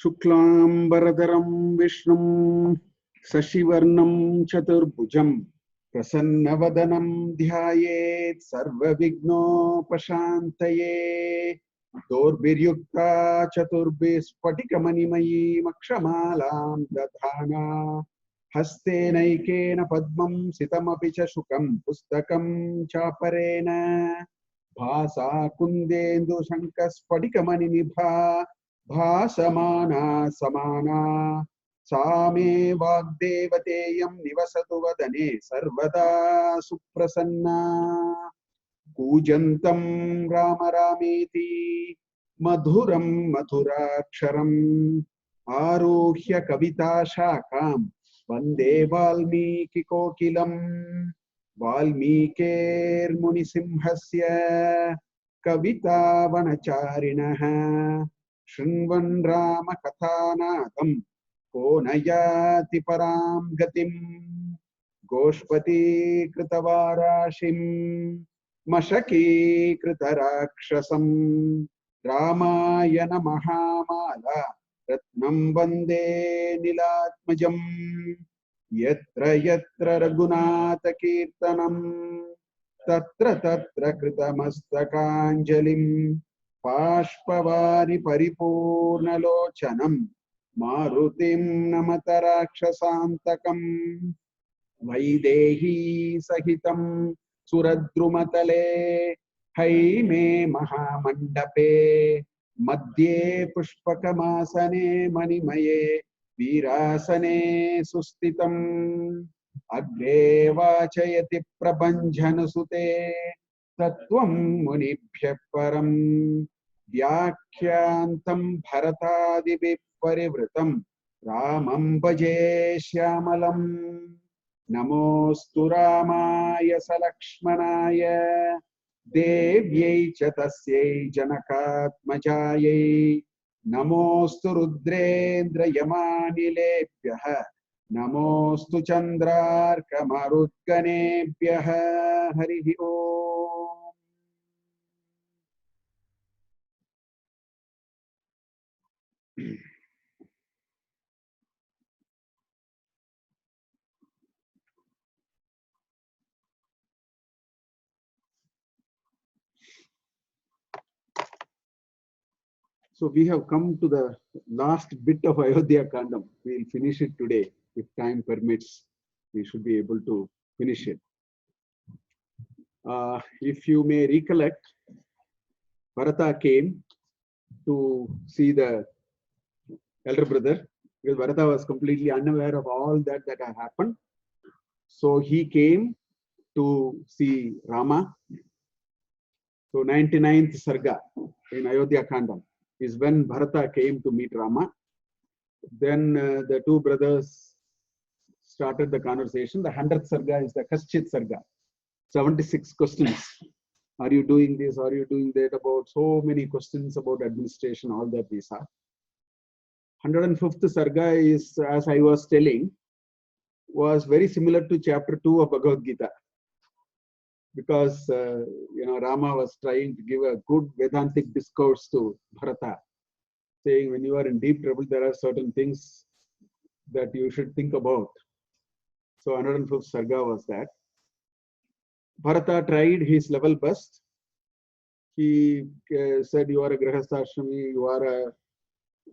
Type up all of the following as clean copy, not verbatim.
शुक्लांबरधरं विष्णुं शशिवर्णं चतुर्भुजं प्रसन्नवदनं ध्यायेत् सर्वविघ्नोपशान्तये दोर्भिर्युक्ता चतुर्भिस्फटिकमणिमयीमक्षमालां दधाना हस्तेनैकेन पद्मं सितमपि च शुकं पुस्तकं चापरेण भासा कुन्देन्दुशङ्खस्फटिकमणिनिभा भासमाना समाना सा मे वाग्देवतेयं निवसतु वदने सर्वदा सुप्रसन्ना कूजन्तं राम रामेति मधुरं मधुराक्षरम् आरुह्य कविताशाखां वन्दे वाल्मीकिकोकिलम् वाल्मीकेर्मुनिसिंहस्य कवितावनचारिणः शृण्वन् रामकथानादं को न याति परां गतिम् गोष्पतीकृतवाराशिं मशकीकृतराक्षसं रामायण महामाला रत्नं वन्दे नीलात्मजम् यत्र यत्र रघुनाथकीर्तनं तत्र तत्र कृतमस्तकाञ्जलिं बाष्पवारि परिपूर्णलोचनं मारुतिं नमत राक्षसान्तकम् वैदेही सहितं सुरद्रुमतले हैमे महामण्डपे मध्ये पुष्पकमासने मणिमये वीरासने सुस्थितम् अग्रे वाचयति प्रभञ्जनसुते तत्त्वं मुनिभ्यः परं व्याख्यान्तं भरतादिभिः परिवृतं रामं भजे श्यामलम् नमोऽस्तु रामाय सलक्ष्मणाय देव्यै च तस्यै जनकात्मजायै नमोऽस्तु रुद्रेन्द्रयमानिलेभ्यः नमोऽस्तु चन्द्रार्कमरुद्गणेभ्यः हरिः ओम्। So we have come to the last bit of Ayodhya Kandam. We will finish it today. If time permits, we should be able to finish it. If you may recollect, Bharata came to see the elder brother because Bharata was completely unaware of all that had happened. So he came to see Rama. So 99th Sarga in Ayodhya Kandam is when Bharata came to meet Rama. Then the two brothers started the conversation. The 100th Sarga is the Kaschit Sarga. 76 questions. Are you doing this? Are you doing that? About so many questions about administration, all that we saw. 105th Sarga is, as I was telling, was very similar to chapter 2 of Bhagavad Gita. Because Rama was trying to give a good Vedantic discourse to Bharata, saying when you are in deep trouble, there are certain things that you should think about. So 105th Sarga was that. Bharata tried his level best. He said, you are a Grahasthashrami, you are a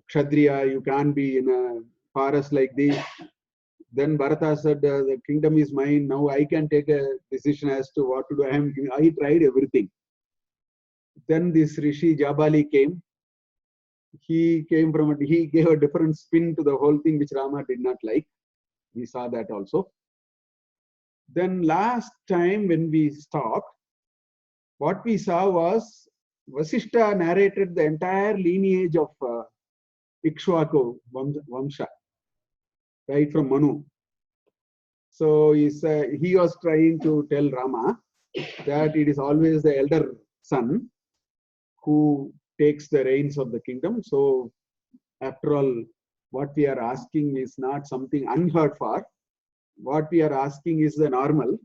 Kshatriya, you can't be in a forest like this. Then Bharata said, the kingdom is mine, now I can take a decision as to what to do. I tried everything. Then this Rishi Jabali came. He gave a different spin to the whole thing which Rama did not like. We saw that also. Then last time when we stopped, what we saw was Vasistha narrated the entire lineage of Ikshvaku Vamsha, right from Manu. So he was trying to tell Rama that it is always the elder son who takes the reins of the kingdom. So after all, what we are asking is not something unheard for. What we are asking is the normal.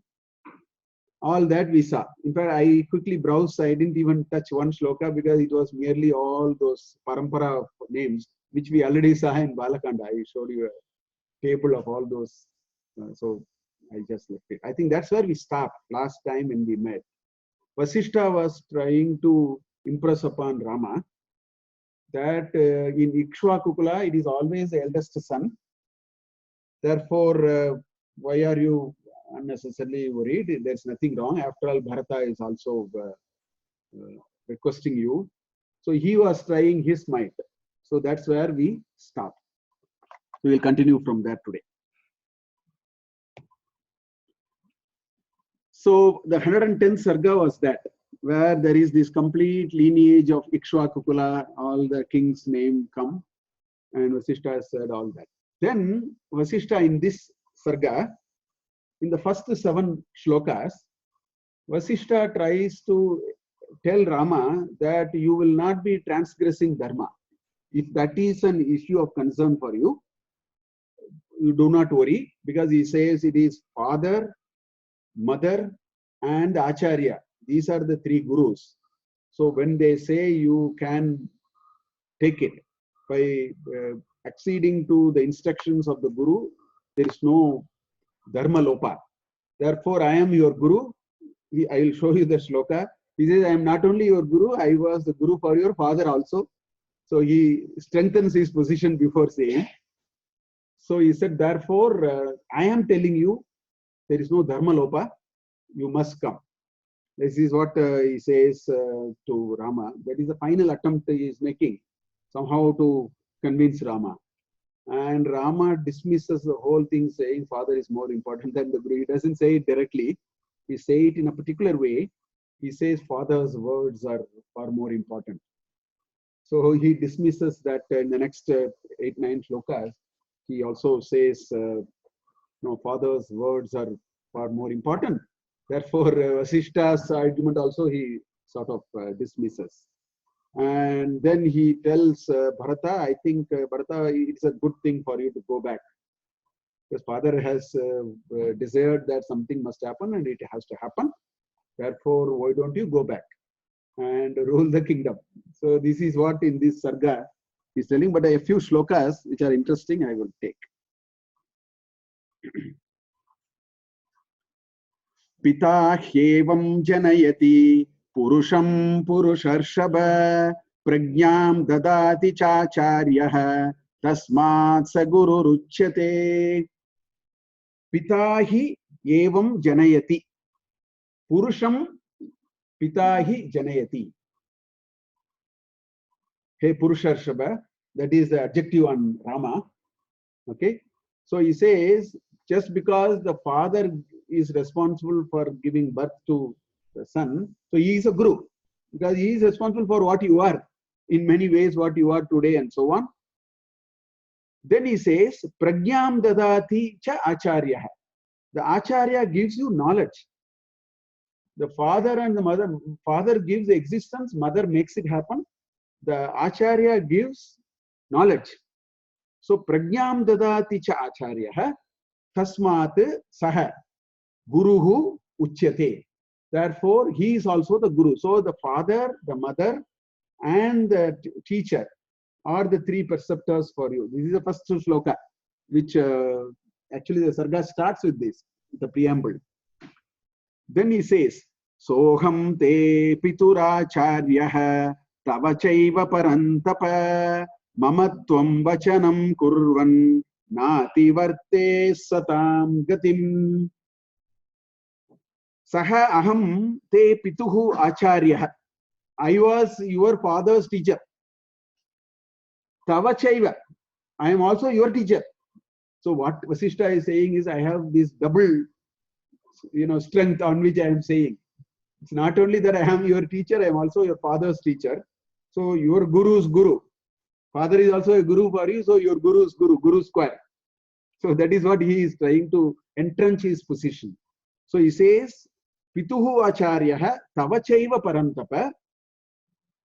All that we saw. In fact, I quickly browsed. I didn't even touch one shloka because it was merely all those parampara of names. which we already saw in Balakanda. I showed you a table of all those. So I just left it. I think that's where we stopped last time when we met. Vasistha was trying to impress upon Rama that in Ikshvakukula, it is always the eldest son. Therefore, why are you unnecessarily worried? There's nothing wrong. After all, Bharata is also requesting you. So he was trying his might. So that's where we stop. We will continue from there today. So the 110th Sarga was that, where there is this complete lineage of Ikshvakukula, all the king's name come, and Vasistha said all that. Then Vasistha in this Sarga, in the first 7 shlokas, Vasistha tries to tell Rama that you will not be transgressing dharma. If that is an issue of concern for you, you do not worry, because he says it is father, mother, and acharya. These are the 3 gurus. So when they say you can take it by acceding to the instructions of the guru, there is no dharma lopa. Therefore, I am your guru. I will show you the shloka. He says, I am not only your guru, I was the guru for your father also. So he strengthens his position before saying. So he said, therefore, I am telling you, there is no dharma lopa. You must come. This is what he says to Rama. That is the final attempt he is making, somehow to convince Rama. And Rama dismisses the whole thing, saying father is more important than the guru. He doesn't say it directly. He says it in a particular way. He says father's words are far more important. So he dismisses that in the next 8-9 shlokas. He also says, no, father's words are far more important. Therefore, Vasistha's argument also he sort of dismisses. And then he tells Bharata, I think Bharata, it's a good thing for you to go back. Because father has desired that something must happen and it has to happen. Therefore, why don't you go back and rule the kingdom? So this is what in this Sarga he's telling, but a few shlokas which are interesting I will take. Pita hyevam janayati purusham purusharshaba prajñam dadati chacharyah tasmat sagururuchyate. Pita hi evam janayati purusham pita hi janayati. Hey Purusharshaba, that is the adjective on Rama. Okay, so he says just because the father is responsible for giving birth to the son, so he is a guru, because he is responsible for what you are in many ways, what you are today and so on. Then he says prajñam dadati cha acharya. The acharya gives you knowledge. The father and the mother, father gives the existence, mother makes it happen. The acharya gives knowledge. So prajñam dadati cha acharya tasmat saha guruhu uchyate. Therefore, he is also the guru. So the father, the mother, and the teacher are the 3 preceptors for you. This is the first shloka, which actually the Sarga starts with this, the preamble. Then he says, Soham te pituracharya tava chaiva parantapa mamatvam vachanam kurvan nati varte satam gatim. Saha aham te pituhu acharya. I was your father's teacher. Tava chaiva. I am also your teacher. So what Vasistha is saying is, I have this double, strength on which I am saying. It's not only that I am your teacher, I am also your father's teacher. So your guru's guru. Father is also a guru for you, so your guru's guru, guru square. So that is what he is trying to entrench his position. So he says, Pituhu acharya tava chaiva parantapa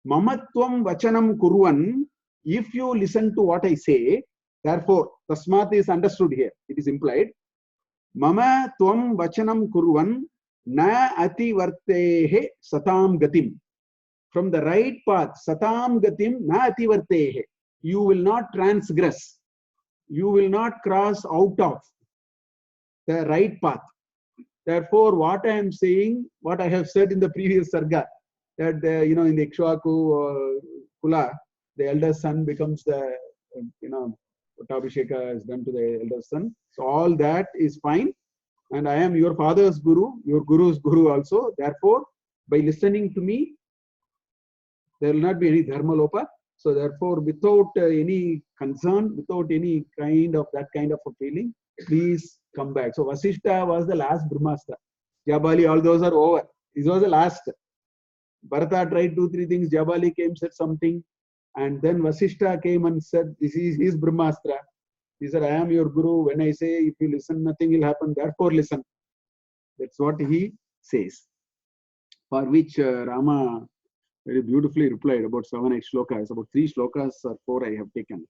mamatvam vachanam kurvan. If you listen to what I say, therefore, tasmat is understood here. It is implied. Mama tvam vachanam kurvan na ati vartehe satam gatim. From the right path, satam gatim na ati vartehe. you will not transgress. You will not cross out of the right path. Therefore, what I am saying, what I have said in the previous sarga, that in the Ikshvaku Kula, the elder son becomes the Pattabhisheka is done to the elder son. So all that is fine, and I am your father's guru, your guru's guru also. Therefore, by listening to me, there will not be any dharma lopa. So therefore, without any concern, without any kind of that kind of a feeling, please come back. So Vasistha was the last Brahmastra. Jabali, all those are over. This was the last. Bharata tried 2-3 things. Jabali came, said something. And then Vasistha came and said, this is his Brahmastra. He said, I am your guru. When I say, if you listen, nothing will happen. Therefore, listen. That's what he says. For which Rama very beautifully replied about 7-8 shlokas. About 3 shlokas or 4 I have taken.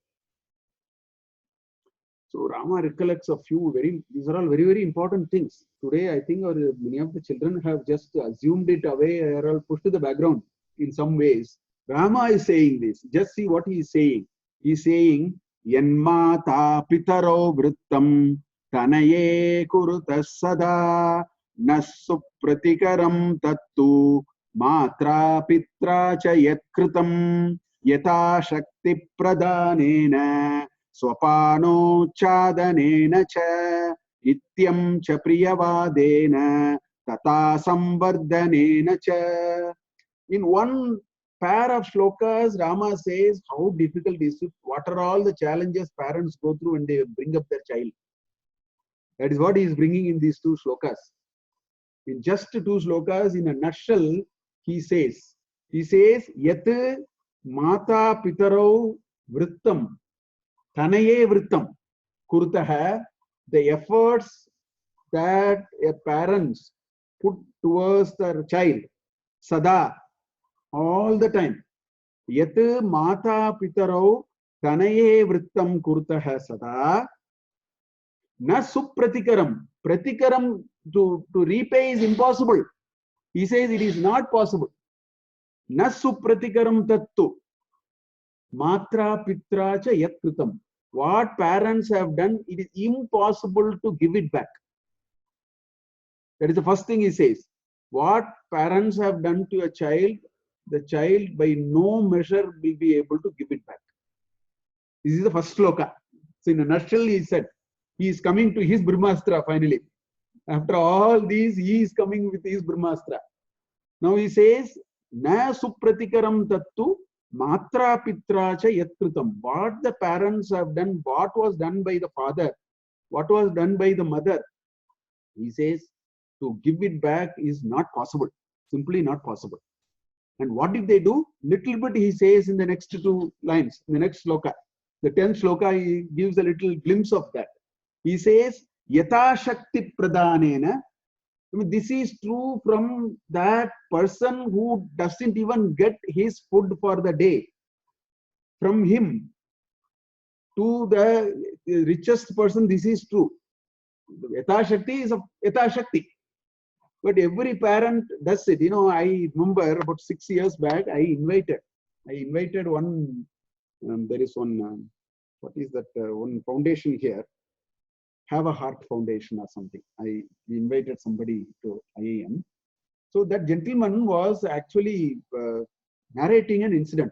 So Rama recollects a few these are all very, very important things. Today, I think many of the children have just assumed it away or all pushed to the background in some ways. Rama is saying this. Just see what he is saying. He is saying, Yanmata pitaro vrittam tanaye kuruta sada nasu pratikaram tattu matra pitra cha yatkritam yata shakti pradanena swapano chadanena cha ityam cha priyavadena tata samvardhanena cha. In one pair of shlokas, Rama says how difficult it is. What are all the challenges parents go through when they bring up their child. That is what he is bringing in these 2 shlokas. In just 2 shlokas, in a nutshell, he says, Yat Mata Pitaro Vrittam Tanaye Vrittam Kurtaha, the efforts that a parents put towards their child, Sada, all the time. Yat Mata Pitaro Tanaye Vrittam Kurtaha Sada Na Supratikaram. Pratikaram to repay is impossible. He says it is not possible. Na supratikaram tattu. Matra pitra cha yatkritam. What parents have done, it is impossible to give it back. That is the first thing he says. What parents have done to a child, the child by no measure will be able to give it back. This is the first sloka. So in a nutshell, he said, he is coming to his Brahmastra finally. After all these, he is coming with his Brahmastra. Now he says, Na supratikaram tattu matra pitra cha yatkritam. What the parents have done, what was done by the father, what was done by the mother, he says, to give it back is not possible. Simply not possible. And what did they do? Little bit he says in the next 2 lines, in the next sloka. The 10th sloka, he gives a little glimpse of that. He says, Yata Shakti Pradhanena. I mean, this is true from that person who doesn't even get his food for the day. From him to the richest person, this is true. Yata Shakti is a Yata Shakti. But every parent does it. I remember about 6 years back, I invited one, there is one, what is that, one foundation here. Have a Heart Foundation or something. I invited somebody to IIM. So that gentleman was actually narrating an incident.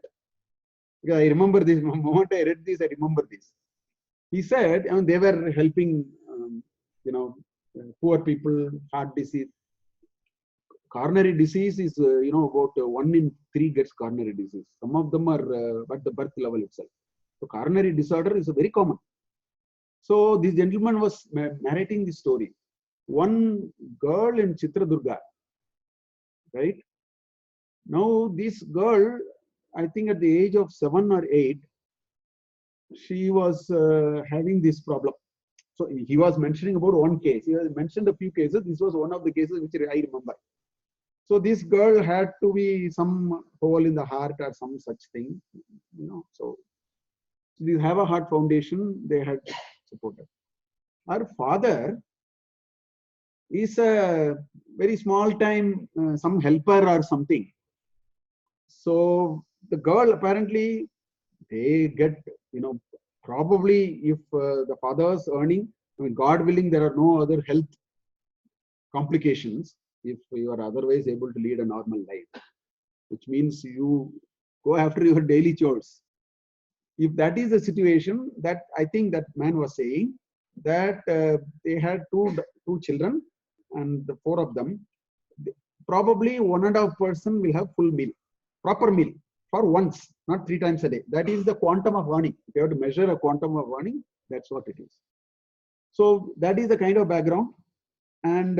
Because I remember this, the moment I read this, I remember this. He said, they were helping, poor people, heart disease. Coronary disease is, about 1 in 3 gets coronary disease. Some of them are at the birth level itself. So coronary disorder is very common. So this gentleman was narrating the story. One girl in Chitradurga, right? Now this girl, I think at the age of 7 or 8, she was having this problem. So he was mentioning about one case. He has mentioned a few cases. This was one of the cases which I remember. So this girl had to be some hole in the heart or some such thing, So they have a Heart Foundation. They had supported. Her father is a very small time, some helper or something. So the girl apparently they get, probably if the father's earning, I mean, God willing, there are no other health complications if you are otherwise able to lead a normal life, which means you go after your daily chores. If that is the situation, that I think that man was saying that they had two children, and the four of them, probably 1.5 person will have full meal, proper meal for once, not 3 times a day. That is the quantum of earning. If you have to measure a quantum of earning, that's what it is. So that is the kind of background. And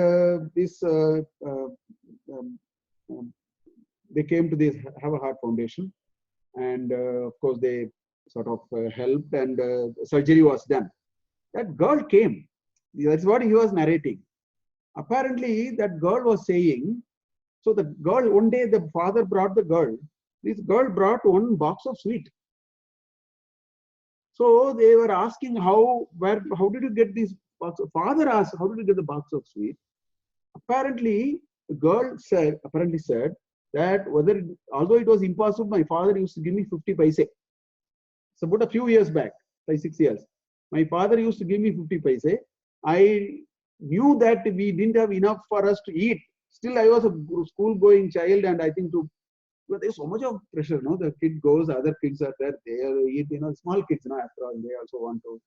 they came to this Have a Heart Foundation, and of course they sort of helped, and surgery was done. That girl came. That's what he was narrating. Apparently, that girl was saying, so the girl, one day the father brought the girl. This girl brought one box of sweet. So they were asking how did you get this box? Father asked, how did you get the box of sweet? Apparently, the girl said that although it was impossible, my father used to give me 50 paise. So about a few years back, 5-6 years, my father used to give me 50 paise. I knew that we didn't have enough for us to eat. Still, I was a school-going child, and I think but there's so much of pressure, the kid goes, other kids are there, they eat, small kids, after all, they also want to.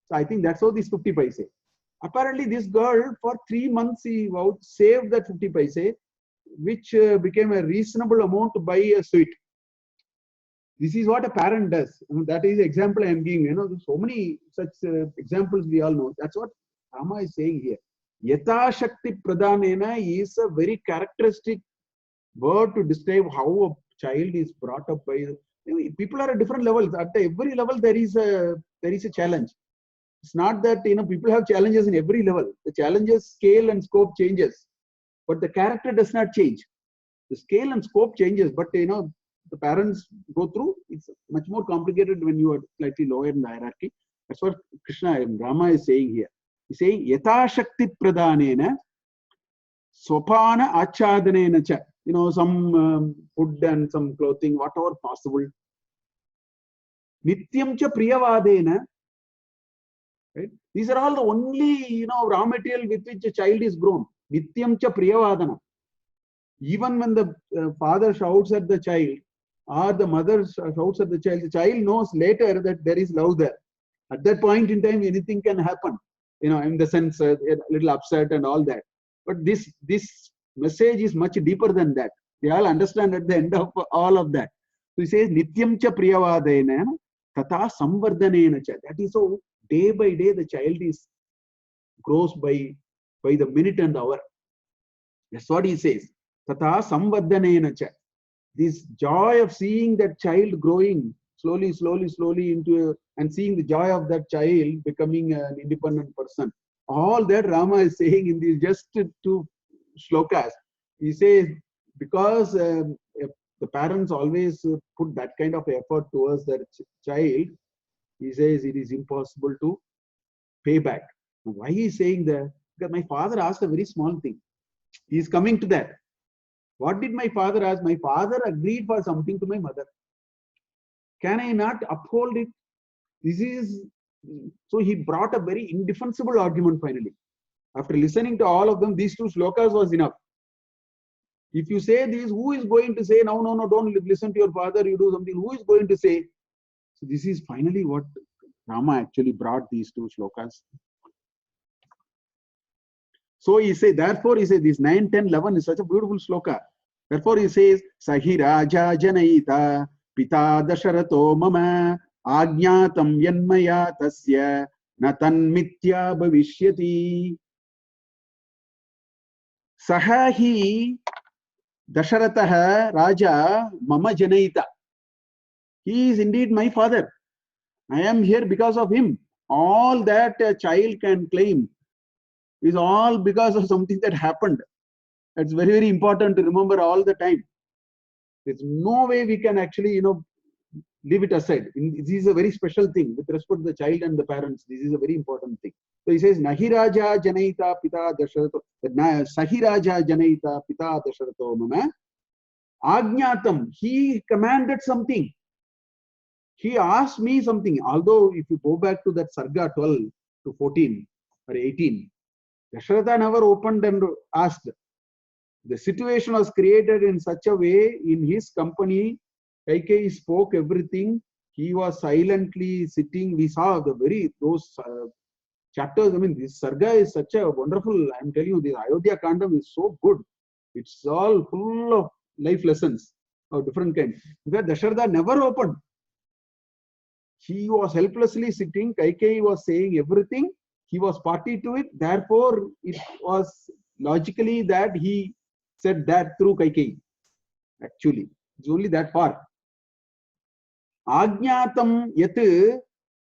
So I think that's how this 50 paise. Apparently, this girl, for 3 months, she saved that 50 paise, which became a reasonable amount to buy a sweet. This is what a parent does. That is the example I am giving. There's so many such examples we all know. That's what Rama is saying here. Yata Shakti Pradhanena is a very characteristic word to describe how a child is brought up by. People are at different levels. At every level, there is a challenge. It's not that people have challenges in every level. The challenges, scale and scope changes, but the character does not change. The scale and scope changes, but the parents go through. It's much more complicated when you are slightly lower in the hierarchy. That's what Rama is saying here. He's saying Yata Shakti Pradhanena Swapana Achadanena cha. Some food and some clothing, whatever possible. Nityam cha Priyavadena. Right? These are all the only raw material with which a child is grown. Nityam cha Priyavadana. Even when the father shouts at the child or the mother shouts at the child knows later that there is love there. At that point in time, anything can happen. In the sense a little upset and all that. But this message is much deeper than that. They all understand at the end of all of that. So he says, Nityam cha Priyavadena tata samvardhanena cha. That is so day by day the child grows by the minute and the hour. That's what he says. Tata samvardhanena cha. This joy of seeing that child growing slowly into and seeing the joy of that child becoming an independent person. All that Rama is saying in these just 2 shlokas. He says, because the parents always put that kind of effort towards their child, he says it is impossible to pay back. Why he is saying that? Because my father asked a very small thing. He is coming to that. What did my father ask? My father agreed for something to my mother. Can I not uphold it? So he brought a very indefensible argument finally. After listening to all of them, these 2 shlokas was enough. If you say this, who is going to say, no, don't listen to your father, you do something? Who is going to say? So this is finally what Rama actually brought these 2 shlokas. So he says, therefore he says, this 9, 10, 11 is such a beautiful shloka. Therefore he says, Sahi Raja Janaita Pita Dasharato Mama Ajnatam Yanmaya Tasya Natan Mitya Bhavishyati. Sahahi Dasharataha Raja Mama Janaita. He is indeed my father. I am here because of him. All that a child can claim is all because of something that happened. It's very, very important to remember all the time. There's no way we can actually, leave it aside. This is a very special thing with respect to the child and the parents. This is a very important thing. So he says, Nahi Raja Janaita Pita Dasharato. Sahi Raja Janaita Pita Dasharato Mama. Ajnatam. He commanded something. he asked me something. Although if you go back to that Sarga 12 to 14 or 18, Dasharatha never opened and asked. The situation was created in such a way in his company. Kaikeyi spoke everything. He was silently sitting. We saw those chapters. I mean, this Sarga is such a wonderful. I'm telling you, this Ayodhya Kandam is so good. It's all full of life lessons of different kinds. Where Dasharatha never opened. He was helplessly sitting. Kaikeyi was saying everything. He was party to it. Therefore, it was logically that he said that through Kaikeyi. Actually, it's only that far. Ajnatam yat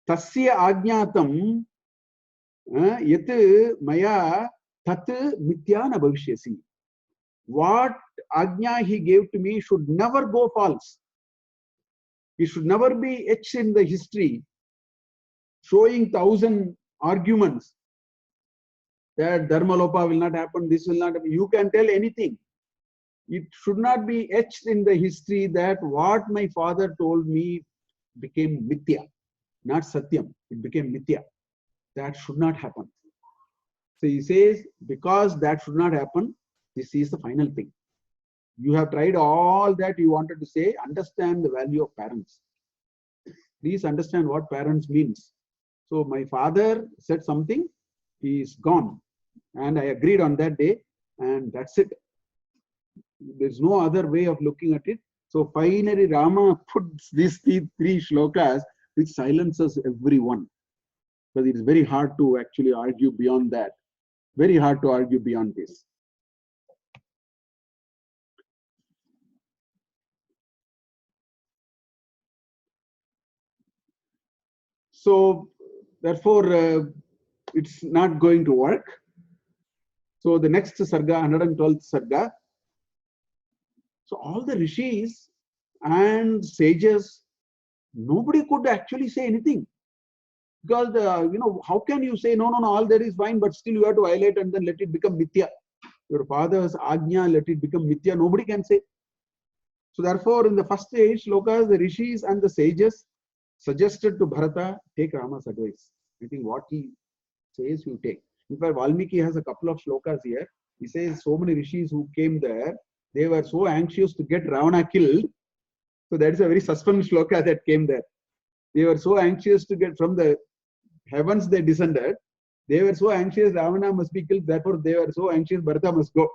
tasya ajnatam yat maya tat mitya na bhavishyasi. What ajna he gave to me should never go false. It should never be etched in the history, showing 1,000 arguments that dharmalopa will not happen, this will not happen. You can tell anything. It should not be etched in the history that what my father told me became mithya, not satyam. It became mithya. That should not happen. So he says, because that should not happen, this is the final thing. You have tried all that you wanted to say. Understand the value of parents. Please understand what parents means. So my father said something, he is gone. And I agreed on that day, and that's it. There's no other way of looking at it. So finally Rama puts these three shlokas, which silences everyone. Because it is very hard to actually argue beyond that. Very hard to argue beyond this. So therefore, it's not going to work. So the next Sarga, 112th Sarga. So all the rishis and sages, nobody could actually say anything. Because, how can you say, no, all that is fine, but still you have to violate and then let it become mithya. Your father's ajna, let it become mithya. Nobody can say. So therefore, in the first 8 shlokas, the rishis and the sages suggested to Bharata, take Rama's advice. I think what he says, you take. In fact, Valmiki has a couple of shlokas here. He says so many rishis who came there, they were so anxious to get Ravana killed. So that is a very suspense shloka that came there. They were so anxious to get from the heavens they descended. They were so anxious Ravana must be killed. Therefore, they were so anxious Bharata must go.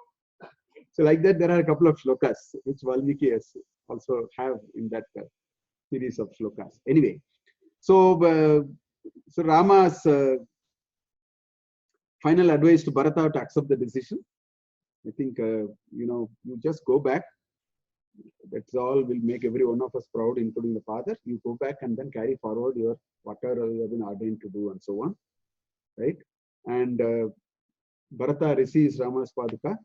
So like that, there are a couple of shlokas which Valmiki has also have in that series of shlokas. Anyway, so Rama's final advice to Bharata to accept the decision. I think, you just go back. That's all will make every one of us proud, including the father. You go back and then carry forward your whatever you have been ordained to do and so on. Right? And Bharata receives Rama's Paduka.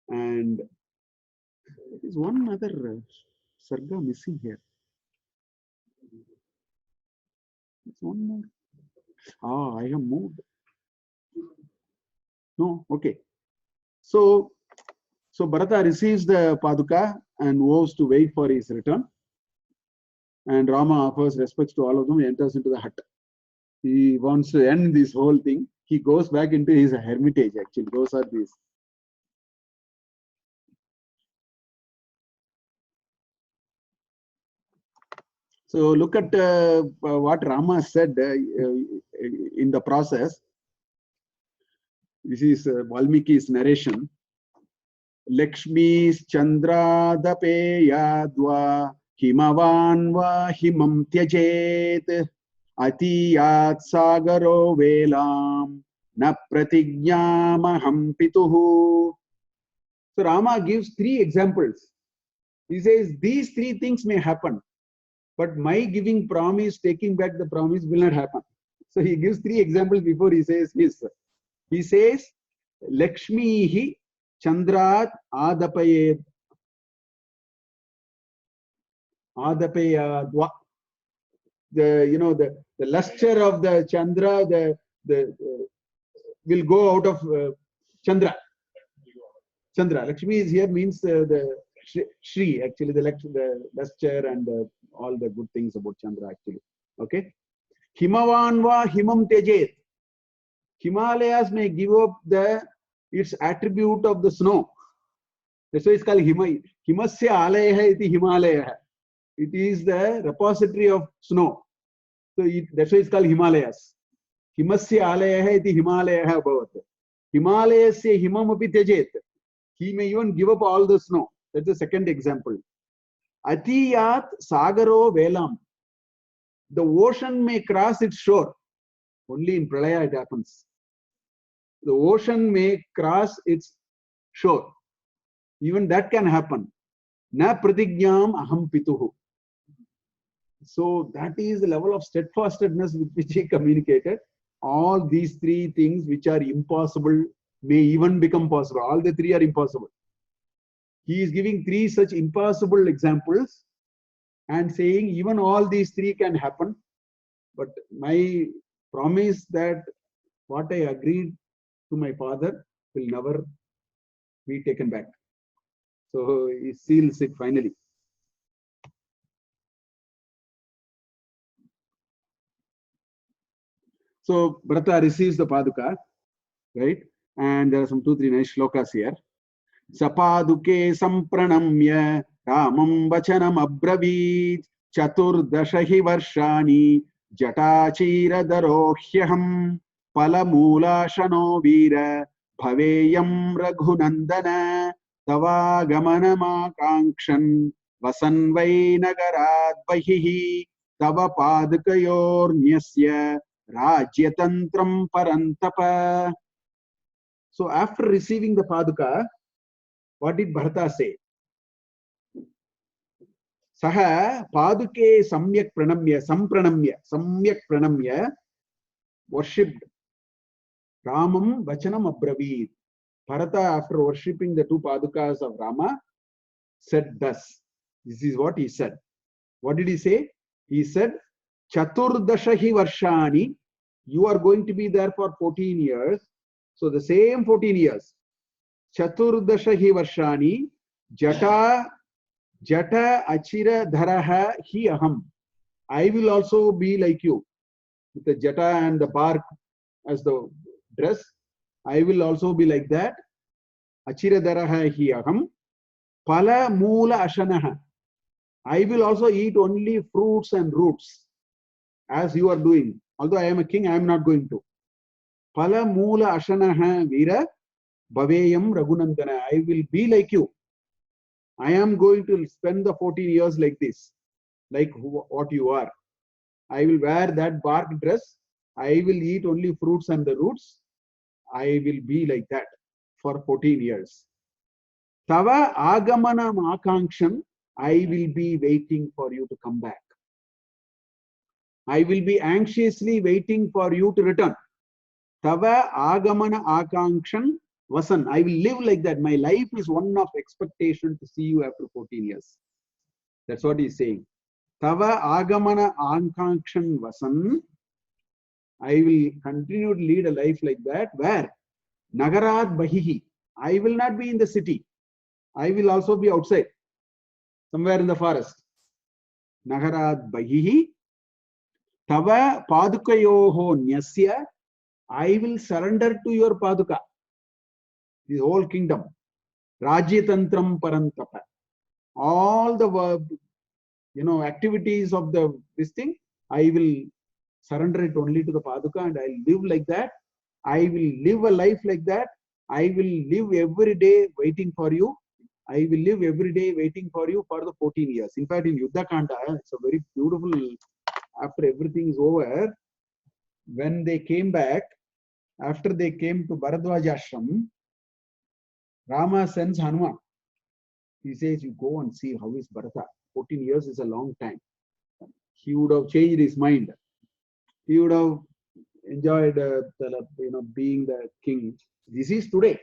And there is one other Sarga missing here. There's one more. Ah, I have moved. No, okay. So Bharata receives the Paduka and vows to wait for his return. And Rama offers respects to all of them. He enters into the hut. He wants to end this whole thing. He goes back into his hermitage, actually. Those are these. So look at what Rama said in the process. This is Valmiki's narration. Lakshmi's Chandra Dapeyadva Himavan va himam tyajet Atiyat sagaro velam na pratignyamaham pituhu. So Rama gives 3 examples. He says these 3 things may happen, but my giving promise, taking back the promise will not happen. So he gives 3 examples before he says his. He says, Lakshmihi Chandrat Adapayed. Adapayadva. The luster of the Chandra, will go out of Chandra. Chandra. Lakshmi is here means the Shri, actually, the lecture and all the good things about Chandra, actually. Okay. Himavanva himam tejet. Himalayas may give up its attribute of the snow. That's why it's called Himasya Alaya iti Himalaya. It is the repository of snow. So that's why it's called Himalayas. Himasya Alaya iti Himalaya abhavat. Himalayasya himam api tejet. He may even give up all the snow. That's the second example. Atiyat sagaro velam. The ocean may cross its shore. Only in Pralaya it happens. The ocean may cross its shore. Even that can happen. Na pratignyam aham pituhu. So that is the level of steadfastness with which he communicated. All these three things which are impossible may even become possible. All the three are impossible. He is giving three such impossible examples and saying even all these three can happen. But my promise that what I agreed to my father will never be taken back. So he seals it finally. So Bharata receives the Paduka, right? And there are some 2-3 nice shlokas here. Sapaduke sampranamya ramam vachanam abravit chaturdashahi varshani jatachira darohyaham palamula shano vira bhaveyam raghunandana tava gamanamakankshan vasanvai nagarad bahihi tava padukayornyasya rajyatantram parantapa. So after receiving the Paduka, what did Bharata say? Saha Paduke samyak pranamya, worshipped Ramam Vachanam Abravit. Bharata, after worshipping the two Padukas of Rama, said thus. This is what he said. What did he say? He said, Chaturdashahi Varshani, you are going to be there for 14 years. So the same 14 years. Chaturdashahi Varshani, Jata Achira Dharaha Hi Aham. I will also be like you. With the Jata and the bark as the dress, I will also be like that. Achira Dharaha Hi Aham. Pala Moola Ashanaha. I will also eat only fruits and roots, as you are doing. Although I am a king, I am not going to. Pala Moola Ashanaha Vira Bhaveyam Raghunandana. I will be like you. I am going to spend the 14 years like this, like what you are. I will wear that bark dress. I will eat only fruits and the roots. I will be like that for 14 years. Tava agamana akankshan. I will be waiting for you to come back. I will be anxiously waiting for you to return. Tava agamana akankshan vasan. I will live like that. My life is one of expectation to see you after 14 years. That's what he's saying. Tava agamana akankshan vasan. I will continue to lead a life like that. Where? Nagarad bahihi. I will not be in the city. I will also be outside. Somewhere in the forest. Nagarad bahihi. Tava padukayoho nyasya. I will surrender to your paduka. The whole kingdom. Rajyatantram parantapa. All the activities of this thing, I will surrender it only to the Paduka and I'll live like that. I will live a life like that. I will live every day waiting for you. I will live every day waiting for you for the 14 years. In fact, in Ayodhya Kanda, it's a very beautiful, after everything is over, when they came back, after they came to Bharadwaja Ashram, Rama sends Hanuman. He says, you go and see how is Bharata. 14 years is a long time. He would have changed his mind. He would have enjoyed being the king. This is today.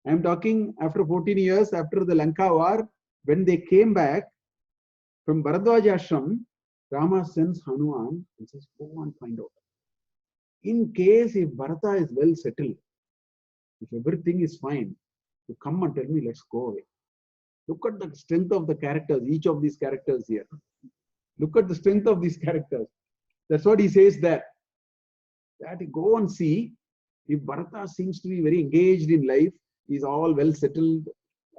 I am talking after 14 years, after the Lanka war, when they came back from Bharadwaja Ashram, Rama sends Hanuman and says, go and find out. In case if Bharata is well settled, if everything is fine, you come and tell me, let's go away. Look at the strength of the characters, each of these characters here. Look at the strength of these characters. That's what he says there. That go and see if Bharata seems to be very engaged in life, he's all well settled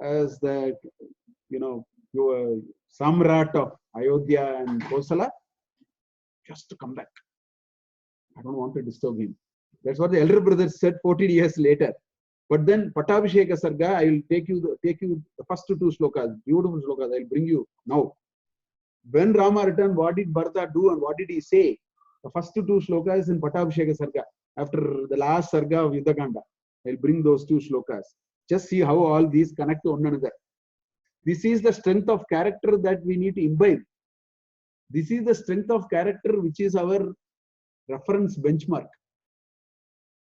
as the, your Samrat of Ayodhya and Kosala, just to come back. I don't want to disturb him. That's what the elder brother said 14 years later. But then Patabhisheka Sarga, I will take you the first two slokas, beautiful slokas, I will bring you now. When Rama returned, what did Bharata do and what did he say? The first two slokas in Patabhisheka Sarga, after the last Sarga of Ayodhya Kandam. I will bring those two slokas. Just see how all these connect to one another. This is the strength of character that we need to imbibe. This is the strength of character which is our reference benchmark.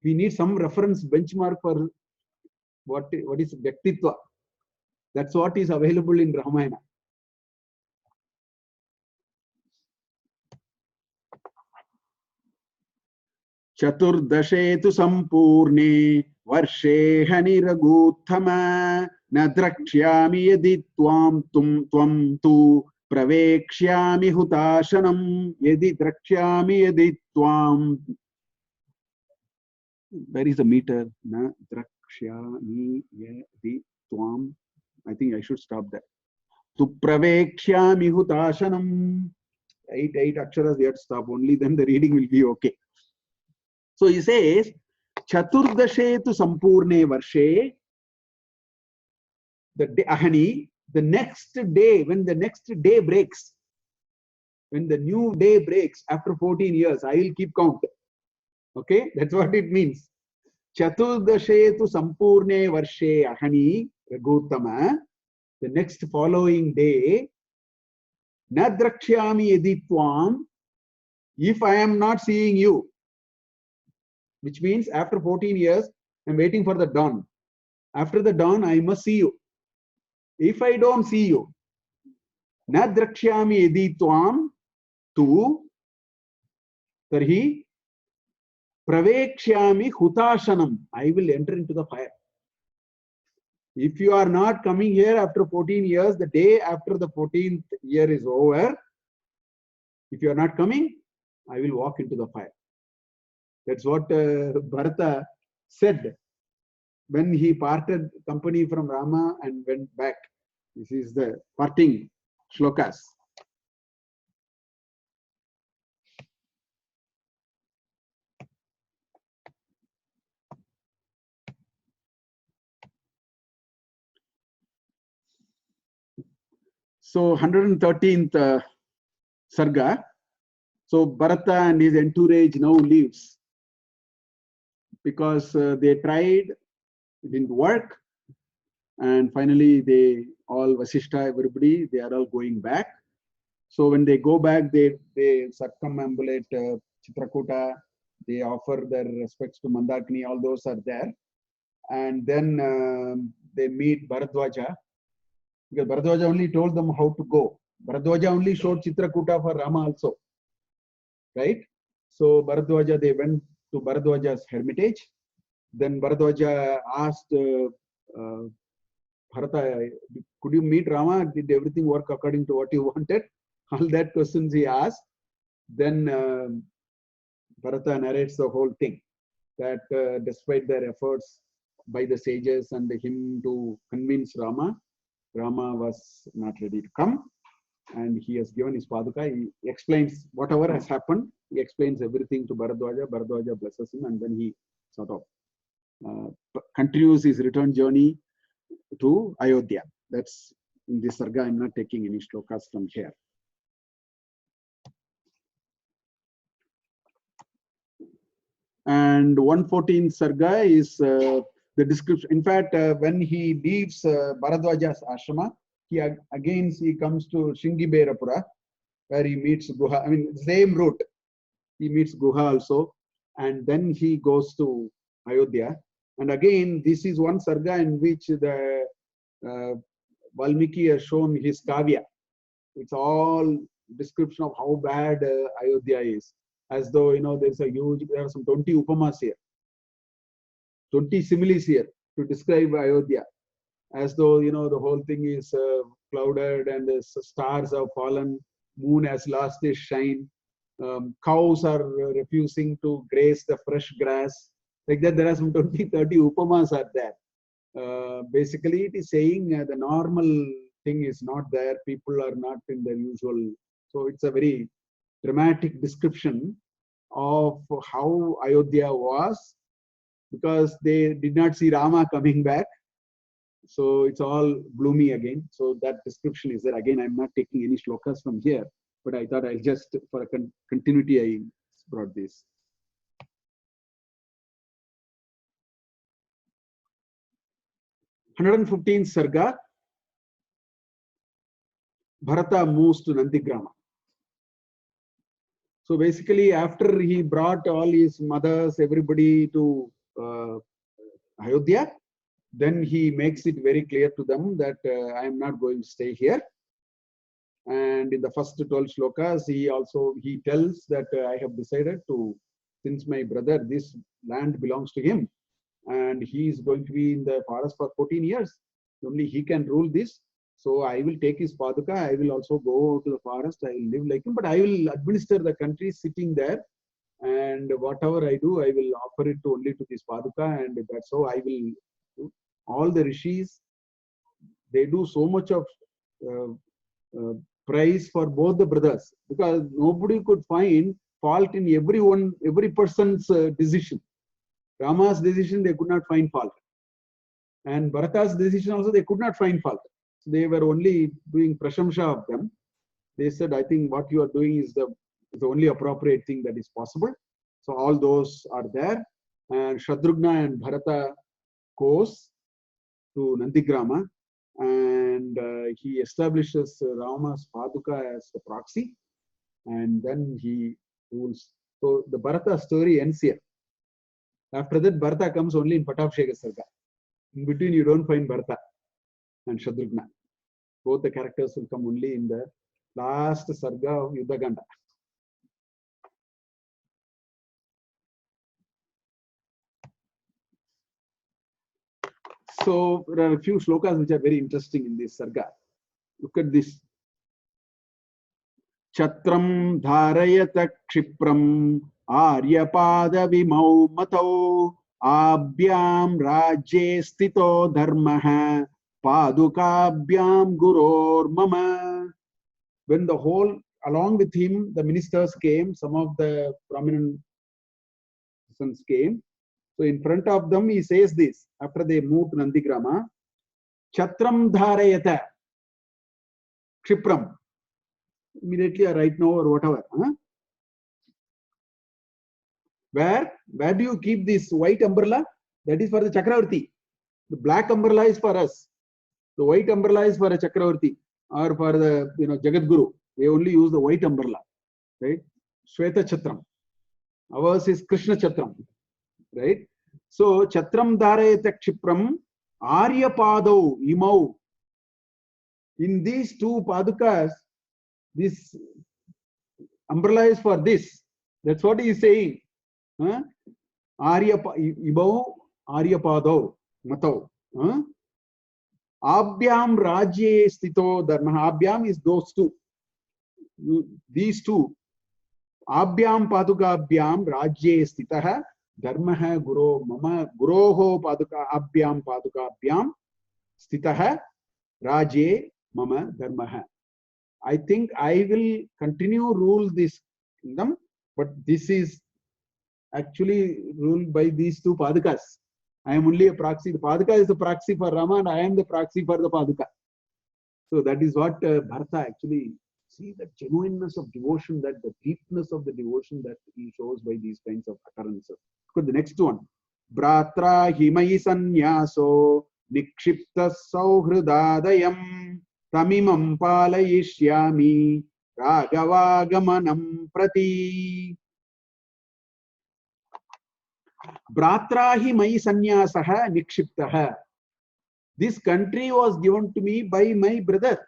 We need some reference benchmark for what is Vyaktitva. That's what is available in Ramayana. Chaturdashe tu sampurne varshe haniraguthama na drakshyami yadi tvam tu pravekshyami hutashanam yadi drakshyami yadi tvam. Where is the meter? Na drakshyami yadi tvam. I think I should stop there. Tu pravekshyami hutashanam. 8 aksharas we have to stop. Only then the reading will be okay. So he says, Chaturdashe tu sampurne varshe, the day, ahani, the next day, when the next day breaks, when the new day breaks after 14 years, I will keep count. Okay, that's what it means. Chaturdashe tu sampurne varshe ahani, Raghutama, the next following day, Nadrakshyami editvam, if I am not seeing you, which means after 14 years, I'm waiting for the dawn. After the dawn, I must see you. If I don't see you, Nadrakshyami editvam tu tarhi pravekshyami hutashanam. I will enter into the fire. If you are not coming here after 14 years, the day after the 14th year is over, if you are not coming, I will walk into the fire. That's what Bharata said when he parted company from Rama and went back. This is the parting shlokas. So 113th Sarga. So Bharata and his entourage now leaves because they tried, it didn't work, and finally they all, Vasistha, everybody, they are all going back. So when they go back, they circumambulate Chitrakuta, they offer their respects to Mandakini, all those are there. And then they meet Bharadwaja, because Bharadwaja only told them how to go. Bharadwaja only showed Chitrakuta for Rama also, right? So Bharadwaja, they went to Bharadwaja's hermitage. Then Bharadwaja asked Bharata, could you meet Rama? Did everything work according to what you wanted? All that questions he asked. Then Bharata narrates the whole thing, that despite their efforts by the sages and him to convince Rama, Rama was not ready to come. And he has given his Paduka. He explains whatever has happened. He explains everything to Bharadwaja. Bharadwaja blesses him, and then he sort of continues his return journey to Ayodhya. That's in this Sarga. I'm not taking any shlokas from here. And 114th Sarga is the description. In fact, when he leaves Bharadwaja's ashrama, he comes to Shingiberapura, where he meets Guha. I mean, same route. He meets Guha also, and then he goes to Ayodhya. And again, this is one Sarga in which the Valmiki has shown his Kavya. It's all description of how bad Ayodhya is. As though, there are some 20 upamas here, 20 similes here to describe Ayodhya. as though, the whole thing is clouded and the stars have fallen, moon has lost its shine, cows are refusing to graze the fresh grass. Like that, there are some 20, 30 upamas are there. Basically, it is saying the normal thing is not there. People are not in their usual. So it's a very dramatic description of how Ayodhya was, because they did not see Rama coming back. So it's all gloomy again. So that description is there. Again, I'm not taking any shlokas from here, but I thought I'll just, for a continuity, I brought this. (115th Sarga), Bharata moves to Nandigrama. So basically, after he brought all his mothers, everybody to Ayodhya, then he makes it very clear to them that I am not going to stay here. And in the first 12 shlokas, he tells that I have decided to, since my brother, this land belongs to him, and he is going to be in the forest for 14 years. Only he can rule this. So I will take his Paduka. I will also go to the forest. I will live like him, but I will administer the country sitting there. And whatever I do, I will offer it only to this Paduka. And that's how I will do. All the rishis, they do so much of praise for both the brothers, because nobody could find fault in every person's decision. Rama's decision, they could not find fault. And Bharata's decision also, they could not find fault. So they were only doing prashamsa of them. They said, I think what you are doing is the only appropriate thing that is possible. So all those are there. And Shatrugna and Bharata goes to Nandigrama, and he establishes Rama's Paduka as the proxy, and then he rules. So the Bharata story ends here. After that, Bharata comes only in Pattabhisheka Sarga. In between, you don't find Bharata and Shatrugna. Both the characters will come only in the last Sarga of Yuddha Kanda. So there are a few shlokas which are very interesting in this Sarga. Look at this. Chatram dharayata kshipram aryapada vimau matau abhyam rajye stito dharmaha padukabhyam guror mama. When the whole, along with him, the ministers came, some of the prominent sons came. So in front of them, he says this, after they moved to Nandigrama, Chatram dharayata kshipram. Immediately I write now or whatever. Where do you keep this white umbrella? That is for the Chakravarti. The black umbrella is for us. The white umbrella is for a Chakravarti or for the Jagadguru. They only use the white umbrella, right? Shweta Chatram. Ours is Krishna Chatram, right? So Chatram dharayata kshipram arya padau imau. In these two Padukas, this umbrella is for this. That's what he is saying. Arya Ibau, Arya Padau, Matau. Abhyam Rajye Stito Dharma. Abhyam is those two. These two. Abhyam Paduka Abhyam Rajye Stitaha Dharmaha Guru Mama Guroho Paduka Abhyam Paduka Abhyam Stitaha Rajye Mama Dharmaha. I think I will continue rule this kingdom, but this is actually ruled by these two Padukas. I am only a proxy. The Paduka is the proxy for Rama, and I am the proxy for the Paduka. So that is what Bharata actually, see the genuineness of devotion, that the deepness of the devotion that he shows by these kinds of occurrences. Look at the next one. Bratra himai sanyaso nikshipta sauhridadayam tamimam palayishyami ragavagamanam prati. Bratrahi mai sanyasaha nikshiptaha. This country was given to me by my brother.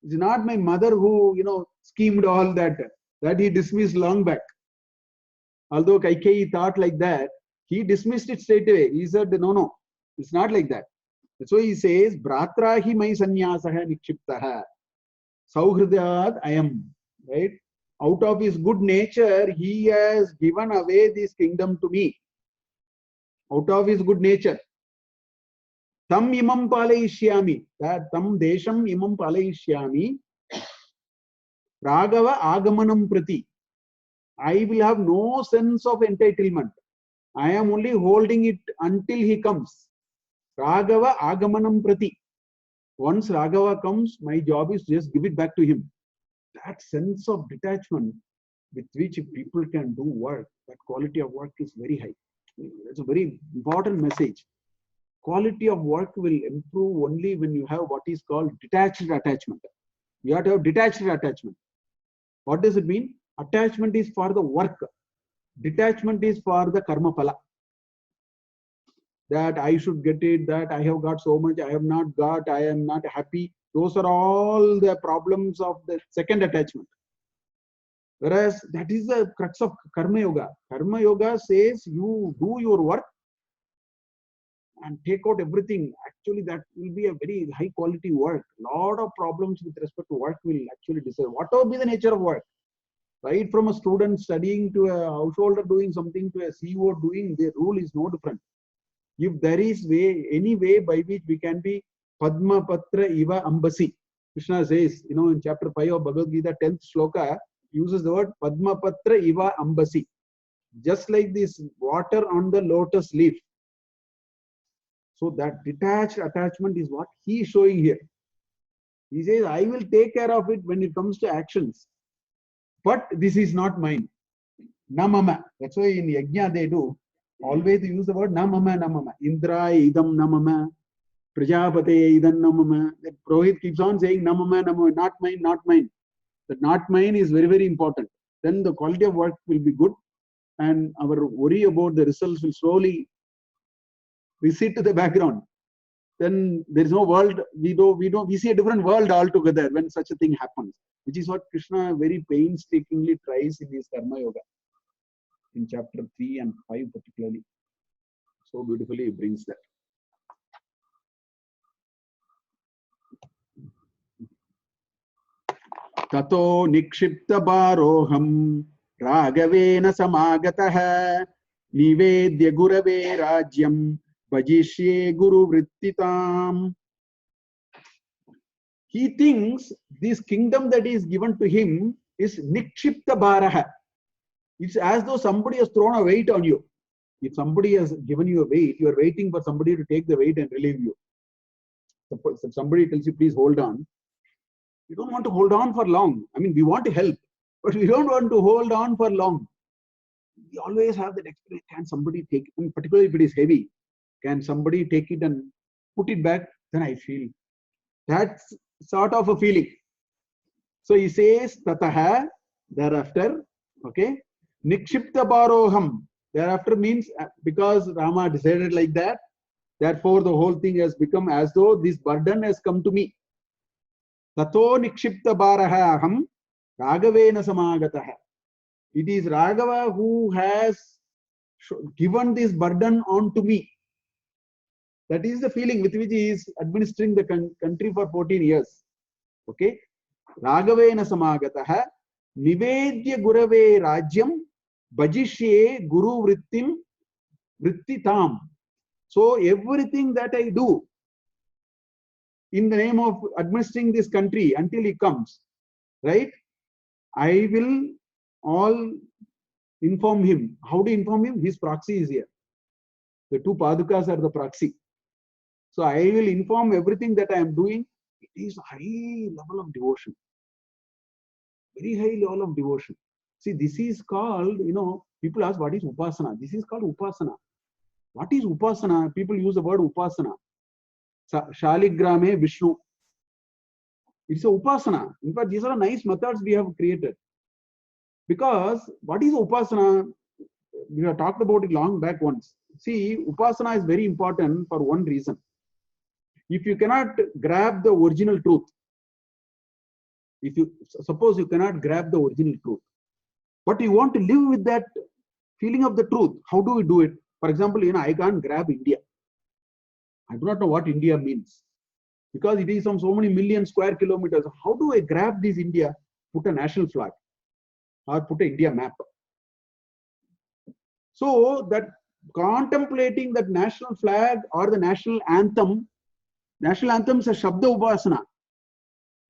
It's not my mother who, schemed all that. That he dismissed long back. Although Kaikeyi thought like that, he dismissed it straight away. He said, no, it's not like that. That's why he says, Bhratrahi mai sanyasaha nikshiptaha. Sauhridad ayam. Right? Out of his good nature, he has given away this kingdom to me. Out of his good nature. Tam imam palayishyami. That tam desham imam palayishyami. Raghava agamanam prati. I will have no sense of entitlement. I am only holding it until he comes. Raghava agamanam prati. Once Raghava comes, my job is just give it back to him. That sense of detachment with which people can do work, that quality of work is very high. It's a very important message. Quality of work will improve only when you have what is called detached attachment. You have to have detached attachment. What does it mean? Attachment is for the work. Detachment is for the karma phala. That I should get it, that I have got so much, I have not got, I am not happy. Those are all the problems of the second attachment. Whereas that is the crux of Karma Yoga. Karma Yoga says you do your work and take out everything. Actually, that will be a very high quality work. Lot of problems with respect to work will actually disappear. Whatever be the nature of work, right from a student studying to a householder doing something to a CEO doing, the rule is no different. If there is any way by which we can be Padma Patra Iva Ambasi, Krishna says, in chapter 5 of Bhagavad Gita, 10th shloka, uses the word Padma Patra Iva Ambasi. Just like this water on the lotus leaf. So that detached attachment is what he is showing here. He says, I will take care of it when it comes to actions. But this is not mine. Namama. That's why in Yajna they do. Always use the word namama, namama. Indra idam namama. Prajapate idam namama. That Prohit keeps on saying namama, namama. Not mine, not mine. That not mine is very, very important. Then the quality of work will be good. And our worry about the results will slowly recede to the background. Then there is no world. We see a different world altogether when such a thing happens. Which is what Krishna very painstakingly tries in his Karma Yoga. In chapter 3 and 5 particularly. So beautifully he brings that. Tato nikshipta baroham ragavena samagataha nivedya gurave rajyam bhajishye guru vrittitam. He thinks this kingdom that is given to him is nikshipta baraha. It's as though somebody has thrown a weight on you. If somebody has given you a weight, you are waiting for somebody to take the weight and relieve you. If somebody tells you, please hold on, you don't want to hold on for long. I mean, we want to help, but we don't want to hold on for long. We always have that experience. Can somebody take it, particularly if it is heavy, can somebody take it and put it back? Then I feel that's sort of a feeling. So he says, Tataha, thereafter, okay, Nikshipta Baroham, thereafter means because Rama decided like that, therefore the whole thing has become as though this burden has come to me. Tato Nikshipta Baraha Aham Ragavena Samagataha. It is Raghava who has given this burden on to me. That is the feeling with which he is administering the country for 14 years. Okay. Ragavena Samagataha Nivedya Gurave Rajyam Bhajishye Guru Vrittitam. So everything that I do in the name of administering this country until he comes, right? I will all inform him. How to inform him? His proxy is here. The two Padukas are the proxy. So I will inform everything that I am doing. It is a high level of devotion. Very high level of devotion. See, this is called, people ask what is Upasana. This is called Upasana. What is Upasana? People use the word Upasana. Shaligrame Vishnu. It's a Upasana. In fact, these are nice methods we have created. Because what is Upasana? We have talked about it long back once. See, Upasana is very important for one reason. If you cannot grab the original truth, suppose you cannot grab the original truth, but you want to live with that feeling of the truth, how do we do it? For example, I can't grab India. I do not know what India means, because it is on so many million square kilometers. How do I grab this India, put a national flag or put an India map? So that contemplating that national flag or the national anthem is a Shabda Upasana,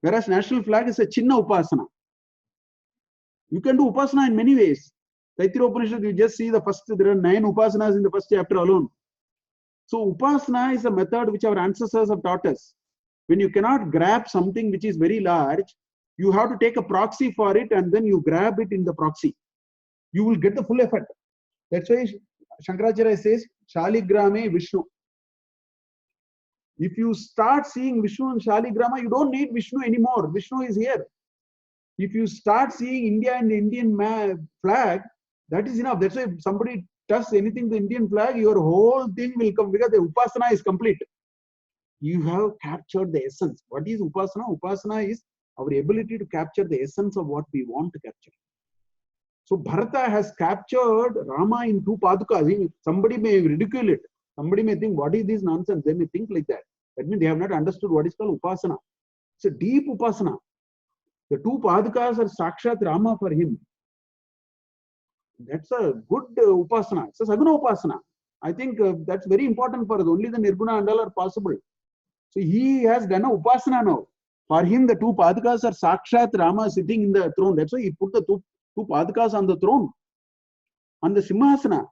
whereas national flag is a Chinna Upasana. You can do Upasana in many ways. Taittiriya Upanishad, you just see the first, there are 9 Upasanas in the first chapter alone. So Upasana is a method which our ancestors have taught us. When you cannot grab something which is very large, you have to take a proxy for it and then you grab it in the proxy. You will get the full effect. That's why Shankaracharya says, Shaligrame Vishnu. If you start seeing Vishnu and Shaligrama, you don't need Vishnu anymore. Vishnu is here. If you start seeing India and the Indian flag, that is enough. That's why if somebody does anything to the Indian flag, your whole thing will come, because the Upasana is complete. You have captured the essence. What is Upasana? Upasana is our ability to capture the essence of what we want to capture. So Bharata has captured Rama in 2 Padukas. Somebody may ridicule it. Somebody may think, what is this nonsense? They may think like that. That means they have not understood what is called Upasana. It's a deep Upasana. The 2 Padukas are Sakshat Rama for him. That's a good Upasana. It's a Saguna Upasana. I think that's very important for us. Only the Nirguna and all are possible. So he has done a Upasana now. For him, the 2 Padukas are Sakshat Rama sitting in the throne. That's why he put the two Padukas on the throne, on the Simhasana.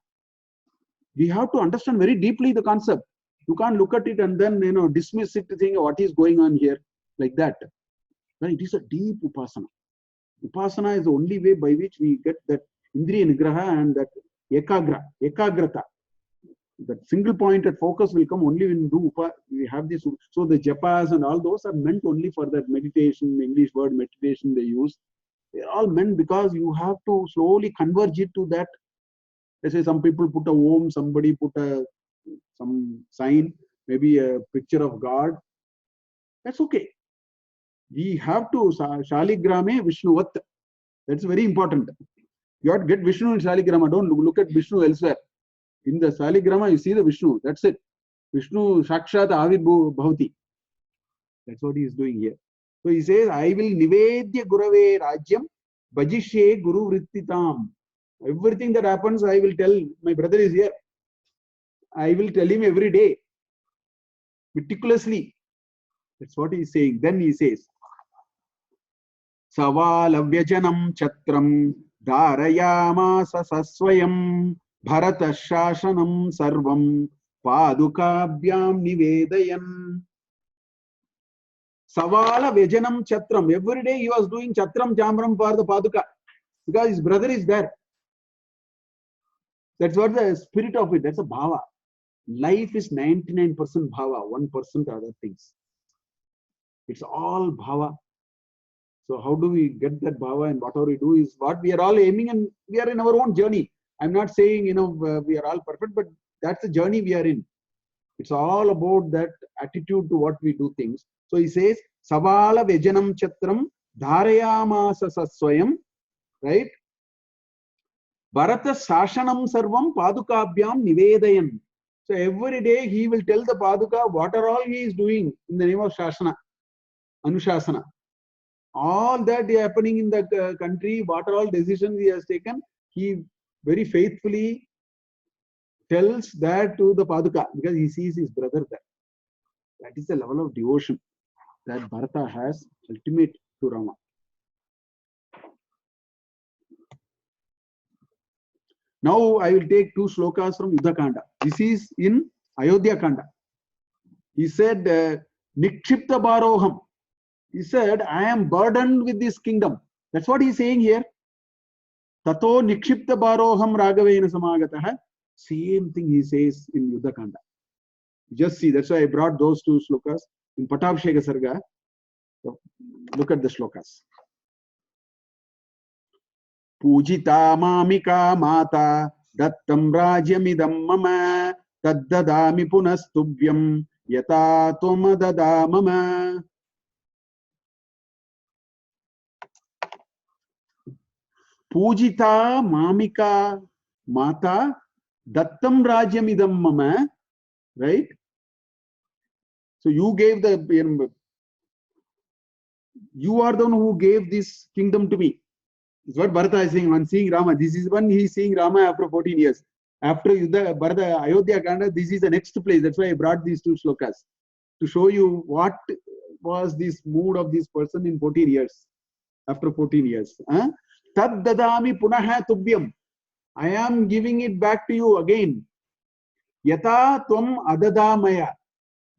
We have to understand very deeply the concept. You can't look at it and then dismiss it, think what is going on here, like that. But it is a deep Upasana. Upasana is the only way by which we get that Indriya Nigraha and that Ekagrata. That single pointed focus will come only when we have this. So the japas and all those are meant only for that meditation, the English word meditation they use. They're all meant because you have to slowly converge it to that. Let's say some people put a Om, somebody put some sign, maybe a picture of God. That's okay. We have to Shaligrame Vishnuvat. That's very important. You have to get Vishnu in Shaligrama. Don't look at Vishnu elsewhere. In the Shaligrama, you see the Vishnu. That's it. Vishnu Sakshat Avirbhu Bhavati. That's what he is doing here. So he says, I will Nivedya Gurave Rajyam Bajishye Guru Vrittitam. Everything that happens, I will tell. My brother is here. I will tell him every day. Meticulously. That's what he is saying. Then he says, Savala Vyajanam Chatram Dharayamasa Saswayam Bharata Shashanam Sarvam Padukabhyam Nivedayan. Savala Vyajanam Chatram. Every day he was doing Chatram Jamram for the Paduka, because his brother is there. That's what the spirit of it. That's a bhava. Life is 99% bhava, 1% other things. It's all bhava. So how do we get that bhava, and whatever we do is what we are all aiming, and we are in our own journey. I'm not saying, we are all perfect, but that's the journey we are in. It's all about that attitude to what we do things. So he says, Savala Vejanam Chatram Dharayamasa Saswayam, right? Bharata Sashanam Sarvam Padukabhyam Nivedayan. So every day he will tell the Paduka what are all he is doing in the name of Shasana, Anushasana. All that is happening in the country, what are all decisions he has taken, he very faithfully tells that to the Paduka, because he sees his brother there. That is the level of devotion that Bharata has ultimate to Rama. Now I will take 2 slokas from Ayodhya Kanda. This is in Ayodhya Kanda. He said, Nikshipta Baroham. He said, I am burdened with this kingdom. That's what he's saying here. Tato Nikshipta Baroham Raghavena Samagataha. Same thing he says in Ayodhya Kanda. Just see, that's why I brought those 2 slokas in Patabhisheka Sarga. So look at the slokas. Pujita Mamika Mata Dattam Rajyamidam Mama Taddadami Punastubhyam Yata Tomadada Mama. Pujita Mamika Mata Dattam Rajyamidam Mama, right? So you gave the, you are the one who gave this kingdom to me. Is what Bharata is saying on seeing Rama. This is when he is seeing Rama after 14 years. After Yuddha, Bharata, Ayodhya Kanda, this is the next place. That's why I brought these two shlokas to show you what was this mood of this person in 14 years. After 14 years. Tad dadami punaha tubhyam. I am giving it back to you again. Yata tvam adadamaya.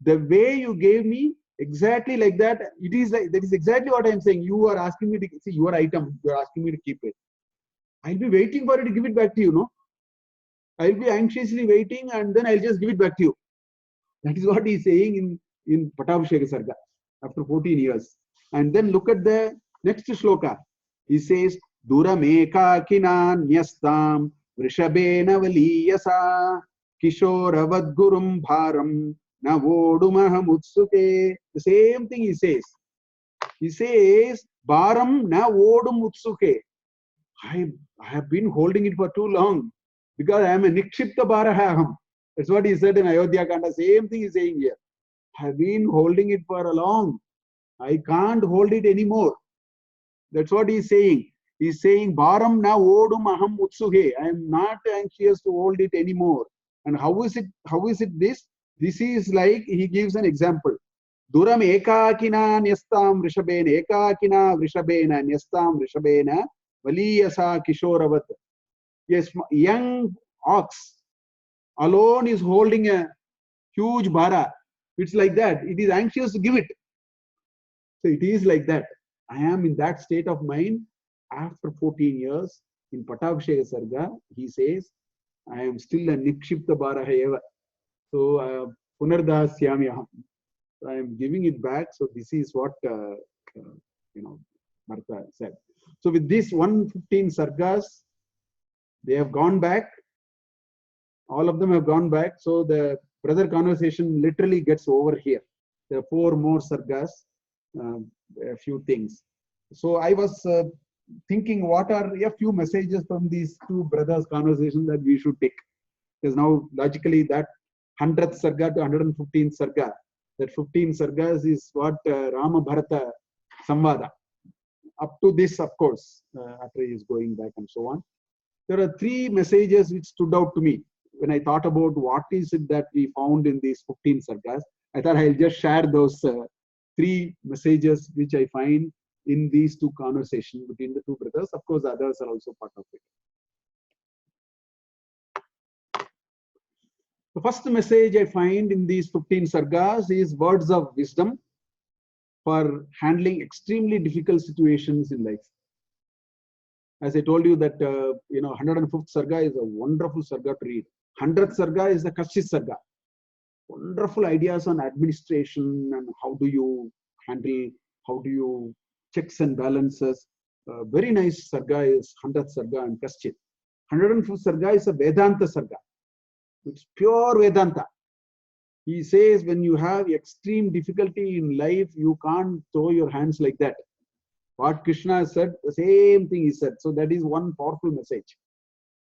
The way you gave me, exactly like that, it is like, that is exactly what I am saying. You are asking me to see your item, you are asking me to keep it. I'll be waiting for it to give it back to you, no? I'll be anxiously waiting and then I'll just give it back to you. That is what he is saying in Patabhisheka Sarga after 14 years. And then look at the next shloka. He says, Durameka kinan nyastam vrishabena valiyasa kishoravad gurum bharam navodumaham utsuke. The same thing he says. He says, Bharam navodum utsuke. I have been holding it for too long because I am a nikshipta bharaham. That's what he said in Ayodhya Kanda. Same thing he's saying here. I have been holding it for a long. I can't hold it anymore. That's what he's saying. He's saying, Bharam na odum aham utsuhe. I am not anxious to hold it anymore. And how is it this? This is like, he gives an example. Duram ekakina nyastam rishabena, ekakina rishabena, nyastam rishabena, valiyasa kishoravat. Yes, young ox alone is holding a huge bhara. It's like that. It is anxious to give it. So it is like that. I am in that state of mind after 14 years. In Patabhisheka Sarga, he says, I am still a nikshipta bhara eva. So, punardasyami aham. I am giving it back. So this is what, Bharata said. So with this 115 sargas, they have gone back. All of them have gone back. So the brother conversation literally gets over here. There are 4 more sargas, a few things. So I was thinking, what are a few messages from these 2 brothers' conversation that we should take? Because now logically that 100th sarga to 115th sarga, that 15 sargas is what Rama Bharata Samvada. Up to this, of course, Atri is going back and so on. There are 3 messages which stood out to me when I thought about what is it that we found in these 15 sargas. I thought I'll just share those 3 messages which I find in these 2 conversations between the 2 brothers. Of course, others are also part of it. The first message I find in these 15 sargas is words of wisdom for handling extremely difficult situations in life. As I told you that 105th sarga is a wonderful sarga to read. 100th sarga is the Kashis sarga. Wonderful ideas on administration and how do you handle, how do you checks and balances. Very nice sarga is 100th sarga and Kashit. 105th sarga is a Vedanta sarga. It's pure Vedanta. He says when you have extreme difficulty in life, you can't throw your hands like that. What Krishna said, the same thing he said. So that is one powerful message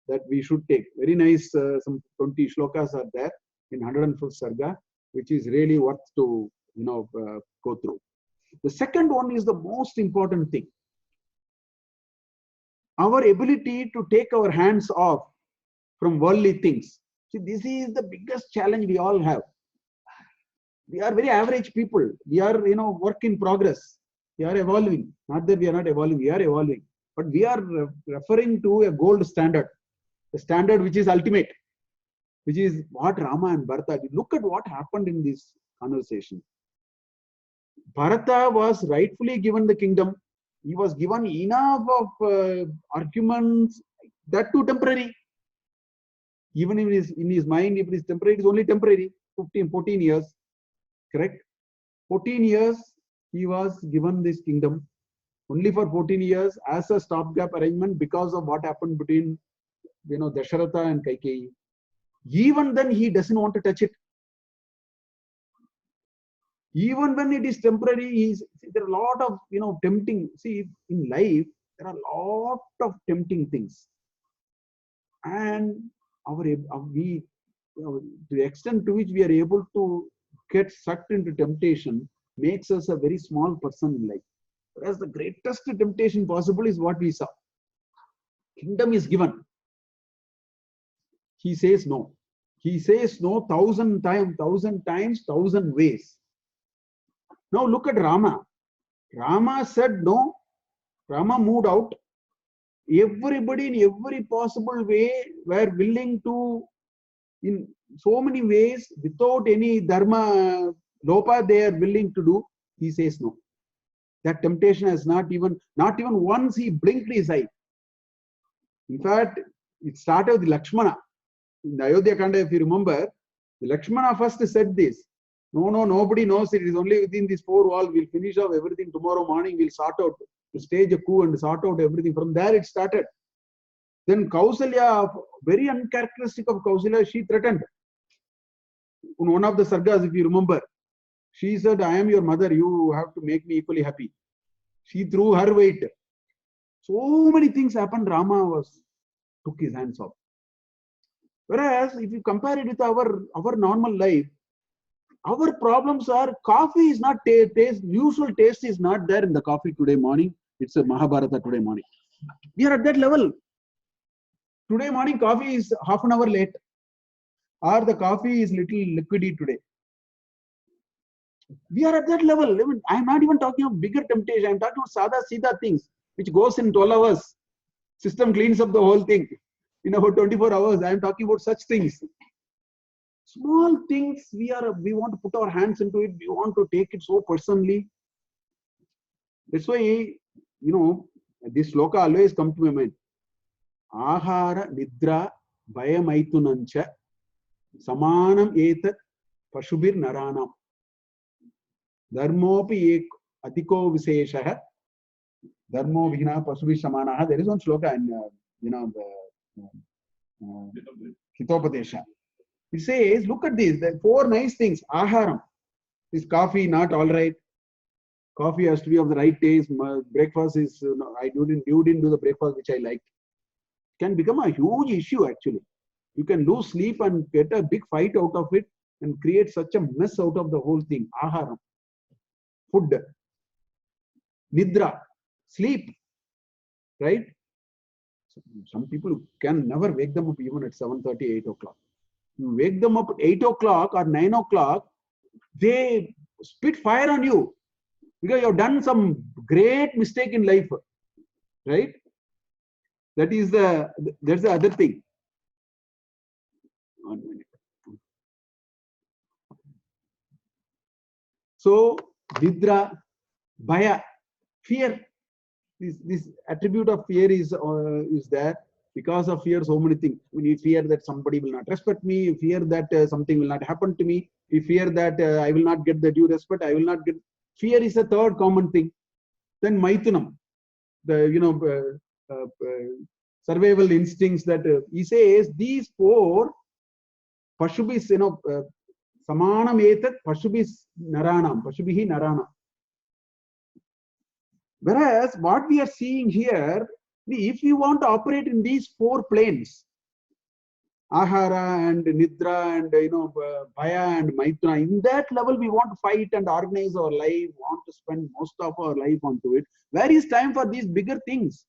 that we should take. Very nice, some 20 shlokas are there in 105th sarga, which is really worth to go through. The second one is the most important thing. Our ability to take our hands off from worldly things. See, this is the biggest challenge we all have. We are very average people. We are, work in progress. We are evolving. Not that we are not evolving, we are evolving. But we are referring to a gold standard, a standard which is ultimate, which is what Rama and Bharata did. Look at what happened in this conversation. Bharata was rightfully given the kingdom. He was given enough of arguments, that too temporary. Even in his mind, if it is temporary, it is only temporary. 14 years, correct? 14 years, he was given this kingdom only for 14 years as a stopgap arrangement because of what happened between Dasharatha and Kaikeyi. Even then, he doesn't want to touch it. Even when it is temporary, there are a lot of tempting. See, in life, there are a lot of tempting things, and to the extent to which we are able to get sucked into temptation makes us a very small person in life. Whereas the greatest temptation possible is what we saw. Kingdom is given. He says no. He says no 1,000 times, 1,000 ways. Now look at Rama. Rama said no. Rama moved out. Everybody in every possible way were willing to, in so many ways, without any dharma lopa, they are willing to do. He says no. That temptation has not even once he blinked his eye. In fact, it started with Lakshmana. In the Ayodhya Kanda, if you remember, Lakshmana first said this. No, nobody knows it. It is only within these four walls. We'll finish off everything tomorrow morning. We'll sort out, to stage a coup and sort out everything. From there it started. Then Kausalya, very uncharacteristic of Kausalya, she threatened. In one of the sargas, if you remember, she said, I am your mother. You have to make me equally happy. She threw her weight. So many things happened. Rama took his hands off. Whereas if you compare it with our normal life, our problems are coffee is not taste. Usual taste is not there in the coffee today morning. It's a Mahabharata today morning. We are at that level. Today morning coffee is half an hour late, or the coffee is little liquidy today. We are at that level. I am not even talking of bigger temptation. I am talking of sada sida things, which goes in 12 hours. System cleans up the whole thing in about 24 hours. I am talking about such things. Small things we want to put our hands into it. We want to take it so personally. That's why, this sloka always comes to my mind. Ahara nidra bayamaitunancha samanam etat pashubir naranam dharmopi ek atiko viseshaha dharmo vihina pasubir samanaha. There is one sloka in Hitopadesha. It says, look at this, the four nice things. Aharam. Is coffee not all right? Coffee has to be of the right taste. Breakfast is, you didn't do the breakfast which I liked. It can become a huge issue actually. You can lose sleep and get a big fight out of it and create such a mess out of the whole thing. Aharam. Food. Nidra. Sleep. Right? Some people can never wake them up even at 7:30, 8 o'clock. You wake them up at 8 o'clock or 9 o'clock, they spit fire on you because you have done some great mistake in life, right? That's the other thing. 1 minute. So, Vidra, Bhaya, fear. This attribute of fear is there. Because of fear, so many things. We fear that somebody will not respect me. We fear that something will not happen to me. We fear that I will not get the due respect. I will not get. Fear is a third common thing. Then Maitunam, the survival instincts that he says these four Pashubis, Samanam etat Pashubis Naranam, Pashubihi Narana. Whereas what we are seeing here, if you want to operate in these four planes, Ahara and Nidra and Bhaya and Maituna, in that level we want to fight and organize our life, want to spend most of our life onto it. Where is time for these bigger things?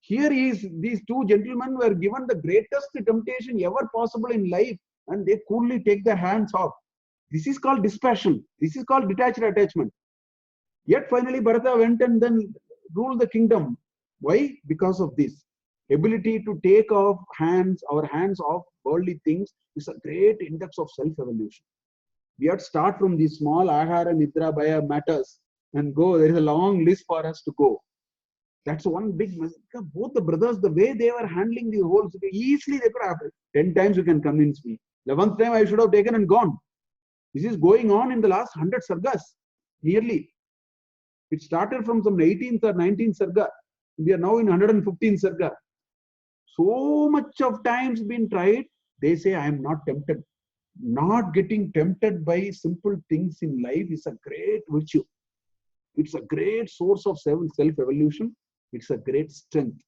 Here is these two gentlemen were given the greatest temptation ever possible in life and they coolly take their hands off. This is called dispassion. This is called detached attachment. Yet finally Bharata went and then ruled the kingdom. Why? Because of this. Ability to take our hands off worldly things is a great index of self-evolution. We have to start from these small Ahara, Nidra, Bhaya matters and go. There is a long list for us to go. That's one big message. Both the brothers, the way they were handling the whole city, easily they could have. 10 times you can convince me. 11th time I should have taken and gone. This is going on in the last 100 sargas, nearly. It started from some 18th or 19th sarga. We are now in 115th sarga. So much of times been tried. They say, I am not tempted. Not getting tempted by simple things in life is a great virtue. It's a great source of self-evolution. It's a great strength.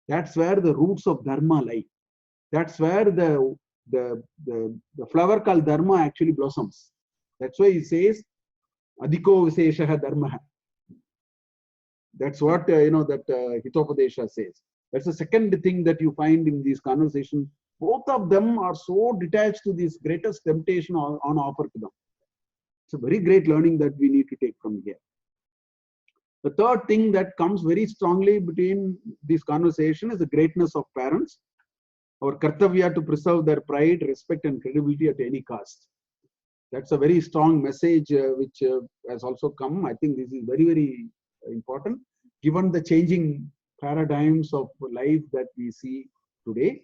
That's where the roots of dharma lie. That's where the flower called dharma actually blossoms. That's why he says, Adhiko Viseshaha Dharma. That's what, that Hitopadesha says. That's the second thing that you find in these conversations. Both of them are so detached to this greatest temptation on offer to them. It's a very great learning that we need to take from here. The third thing that comes very strongly between this conversation is the greatness of parents. Our kartavya to preserve their pride, respect, and credibility at any cost. That's a very strong message which has also come. I think this is very, very important given the changing paradigms of life that we see today.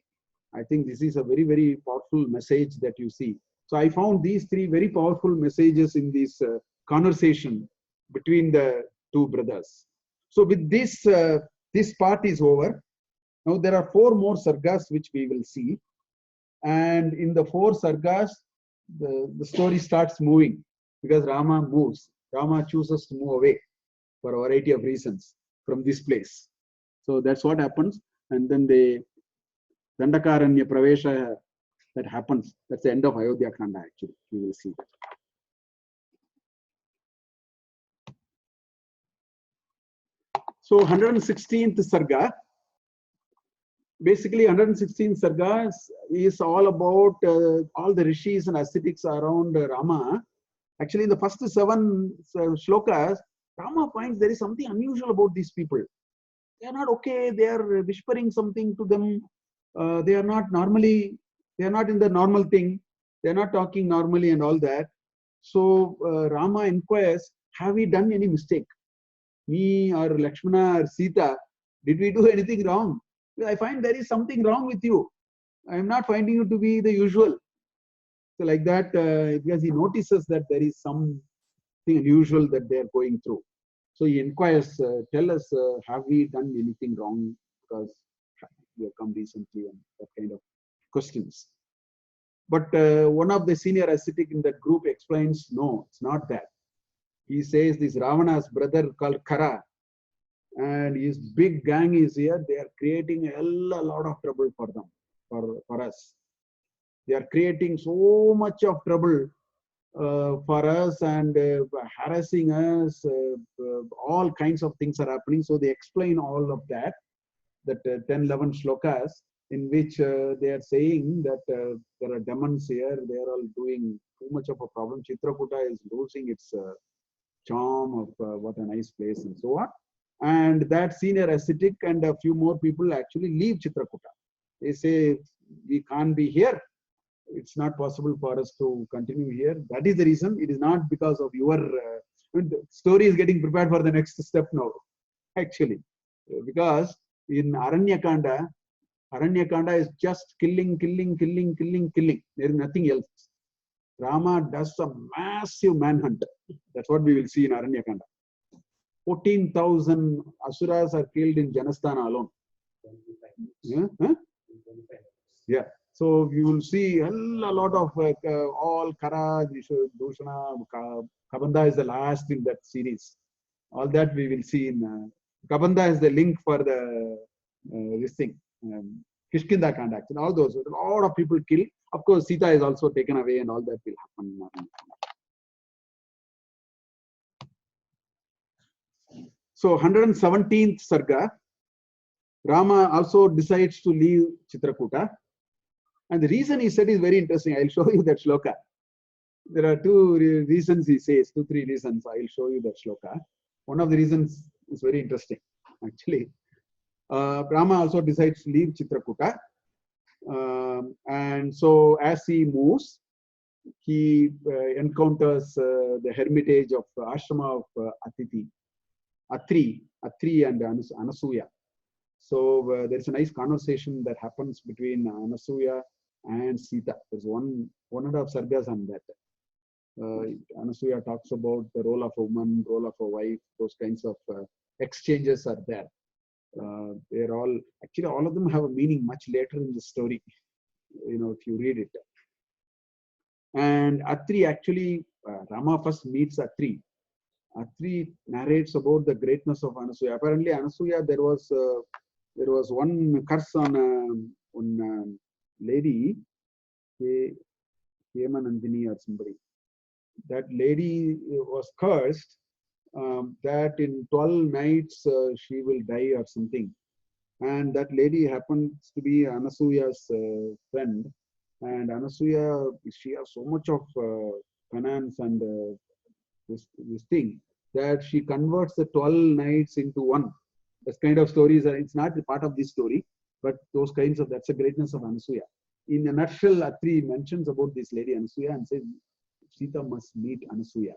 I think this is a very, very powerful message that you see. So I found these three very powerful messages in this conversation between the two brothers. So with this, this part is over. Now there are 4 more sargas which we will see. And in the 4 sargas, the story starts moving because Rama moves. Rama chooses to move away for a variety of reasons from this place. So that's what happens. And then the Dandakaranya Pravesha that happens. That's the end of Ayodhya Kanda actually. We will see that. So 116th Sarga. Basically 116th Sarga is all about all the rishis and ascetics around Rama. Actually in the first 7 shlokas, Rama finds there is something unusual about these people. They are not okay, they are whispering something to them. They are not normally, they are not in the normal thing. They are not talking normally and all that. So Rama inquires, have we done any mistake? Me or Lakshmana or Sita, did we do anything wrong? I find there is something wrong with you. I am not finding you to be the usual. So like that, because he notices that there is something unusual that they are going through. So he inquires, tell us, have we done anything wrong? Because we have come recently and that kind of questions. But one of the senior ascetic in that group explains, no, it's not that. He says this Ravana's brother called Kara and his big gang is here. They are creating a lot of trouble for them, for us. They are creating so much of trouble for us and harassing us. All kinds of things are happening. So they explain all of that 10-11 shlokas in which they are saying that there are demons here. They are all doing too much of a problem. Chitrakuta is losing its charm of what a nice place and so on. And that senior ascetic and a few more people actually leave Chitrakuta. They say, we can't be here. It's not possible for us to continue here. That is the reason. It is not because of your the story is getting prepared for the next step now, actually. Because in Aranya Kanda is just killing. There is nothing else. Rama does a massive manhunt. That's what we will see in Aranya Kanda. 14,000 asuras are killed in Janasthana alone. Yeah? Huh? Yeah. So you will see a lot of all Kara, Dushana, Kabanda is the last in that series. All that we will see in Kabanda is the link for the this thing. Kishkinda Kanda. And all those, a lot of people killed. Of course, Sita is also taken away and all that will happen. So 117th Sarga, Rama also decides to leave Chitrakuta. And the reason he said is very interesting. I'll show you that shloka. There are 2 reasons he says, 2-3 reasons. I'll show you that shloka. One of the reasons is very interesting, actually. Rama also decides to leave Chitrakuta. And so as he moves, he encounters the hermitage of ashrama of Atri and Anasuya. So there's a nice conversation that happens between Anasuya and Sita. There's one and a half sargas on that. Anasuya talks about the role of a woman, role of a wife, those kinds of exchanges are there. They're all, actually all of them have a meaning much later in the story, if you read it. And Atri actually, Rama first meets Atri. Atri narrates about the greatness of Anasuya. Apparently Anasuya, there was one curse on lady, Hemanandini or somebody. that lady was cursed that in 12 nights she will die or something. And that lady happens to be Anasuya's friend. And Anasuya, she has so much of finance and this thing that she converts the 12 nights into one. This kind of stories are, it's not part of this story, but those kinds of, that's the greatness of Anasuya. In a nutshell, Atri mentions about this lady Anasuya and says, Sita must meet Anasuya.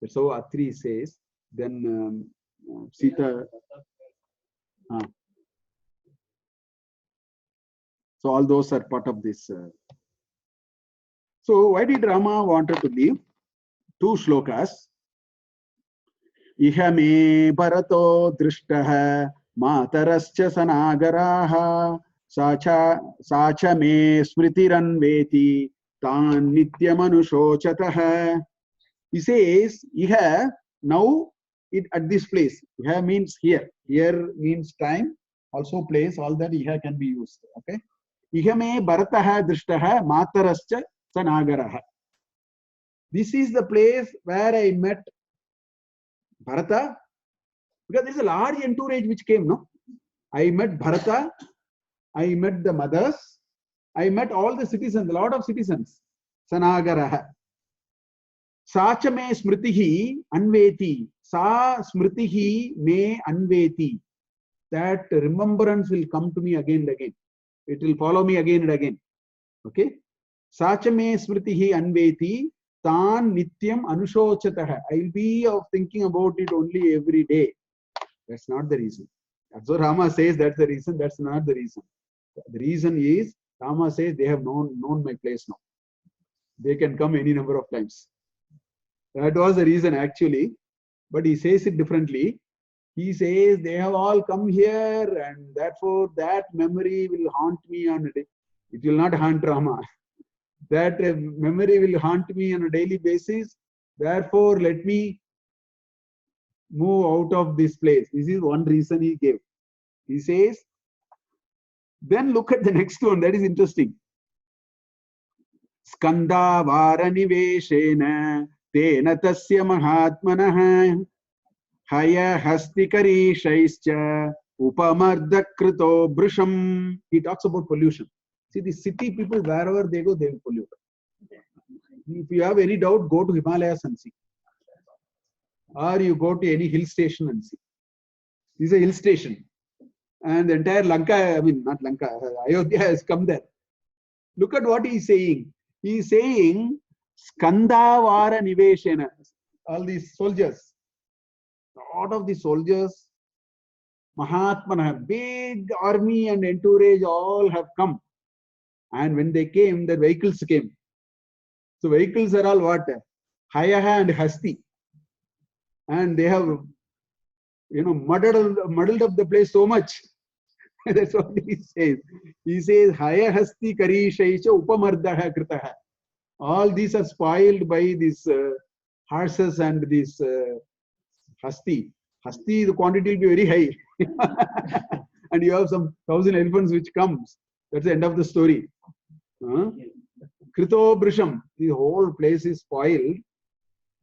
That's how Atri says. Then Sita. So all those are part of this. So why did Rama wanted to leave? Two shlokas. Iha me bharato drishtaha matarascha sanagaraha sacha me smritiranveti tan nityamanushochataha. He says, Iha, now it at this place. Iha means here. Here means time, also place, all that Iha can be used. Okay. Iha me bharataha drishtaha matarascha sanagaraha. This is the place where I met Bharata, because there is a large entourage which came, no? I met Bharata, I met the mothers, I met all the citizens, a lot of citizens. Sanagaraha. Sacha me smritihi anveti. Sa smritihi me anveti. That remembrance will come to me again and again. It will follow me again and again. Okay? Sacha me smritihi anveti. Tan nityam anushochataha. I'll be of thinking about it only every day. That's not the reason. That's what Rama says, that's the reason. That's not the reason. The reason is, Rama says, they have known my place now. They can come any number of times. That was the reason actually. But he says it differently. He says, they have all come here and therefore that memory will haunt me on a day. It will not haunt Rama. That memory will haunt me on a daily basis. Therefore, let me move out of this place. This is one reason he gave. He says, then look at the next one. That is interesting. Skanda varaniveshena tena tasya mahatmanah haya hastikari shaischa upamardha krito brisham. He talks about pollution. See, the city people, wherever they go, they will pollute. If you have any doubt, go to Himalayas and see. Or you go to any hill station and see. This is a hill station. And the entire Lanka, I mean, not Lanka, Ayodhya has come there. Look at what he is saying. He is saying, Skandavara Niveshena. All these soldiers, a lot of the soldiers, Mahatmana, big army and entourage all have come. And when they came, the vehicles came. So vehicles are all what? Hayaha and Hasti. And they have, muddled up the place so much. That's what he says. He says, Haya Hasti Kari Shaisha Upamardaha Kritaha. All these are spoiled by these horses and this Hasti. Hasti, the quantity will be very high. And you have some 1,000 elephants which comes. That's the end of the story. Krito Brisham. The whole place is spoiled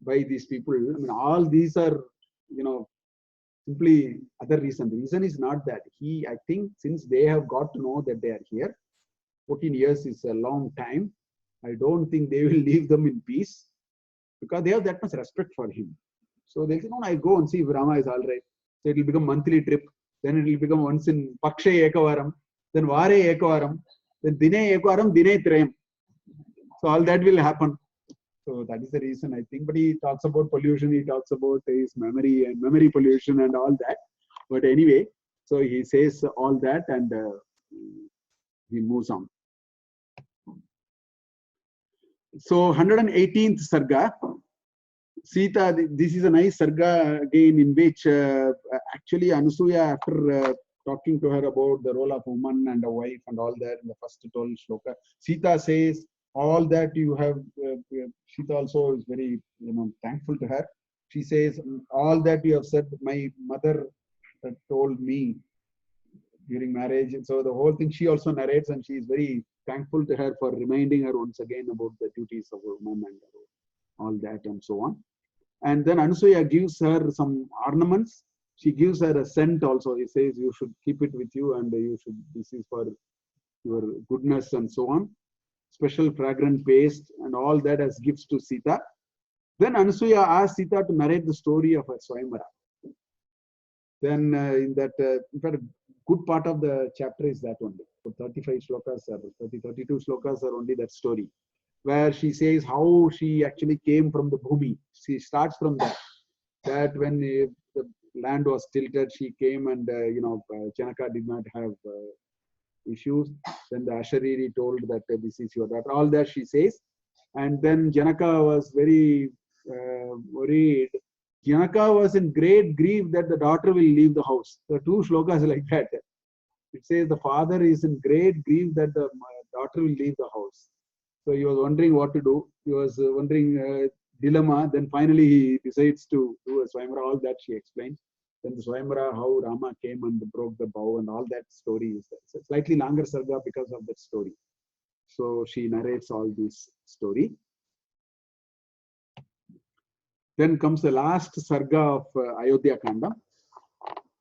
by these people. I mean, all these are, simply other reason. The reason is not that. I think since they have got to know that they are here, 14 years is a long time. I don't think they will leave them in peace because they have that much respect for him. So they'll say, no, I go and see if Rama is all right. So it will become monthly trip. Then it will become once in Pakshe Ekavaram, then Vare Ekavaram, then Dine Ekavaram, Dine Trayam. So all that will happen. So that is the reason I think. But he talks about pollution, he talks about his memory and memory pollution and all that. But anyway, so he says all that and he moves on. So 118th Sarga, Sita, this is a nice Sarga again in which actually Anasuya, after talking to her about the role of woman and a wife and all that in the first 12 shloka, Sita says, all that you have, Sita also is very, thankful to her. She says, all that you have said, my mother told me during marriage. And so the whole thing, she also narrates and she is very thankful to her for reminding her once again about the duties of a woman. all that and so on. And then Anasuya gives her some ornaments. She gives her a scent also. He says, you should keep it with you and you should, this is for your goodness and so on. Special fragrant paste and all that as gifts to Sita. Then Anasuya asks Sita to narrate the story of her Swayamvara. Then in fact, a good part of the chapter is that only. 35 slokas or 32 slokas are only that story, where she says how she actually came from the Bhumi. She starts from that when the land was tilted, she came and, Janaka did not have issues. Then the Ashariri told that this is your daughter. All that she says. And then Janaka was very worried. Janaka was in great grief that the daughter will leave the house. There are two slokas like that. It says the father is in great grief that the daughter will leave the house. So he was wondering what to do. He was wondering dilemma. Then finally he decides to do a Swayamvara. All that she explains. Then the Swayamvara, how Rama came and broke the bow and all that story is there. It's a slightly longer sarga because of that story. So she narrates all this story. Then comes the last sarga of Ayodhya Kandam,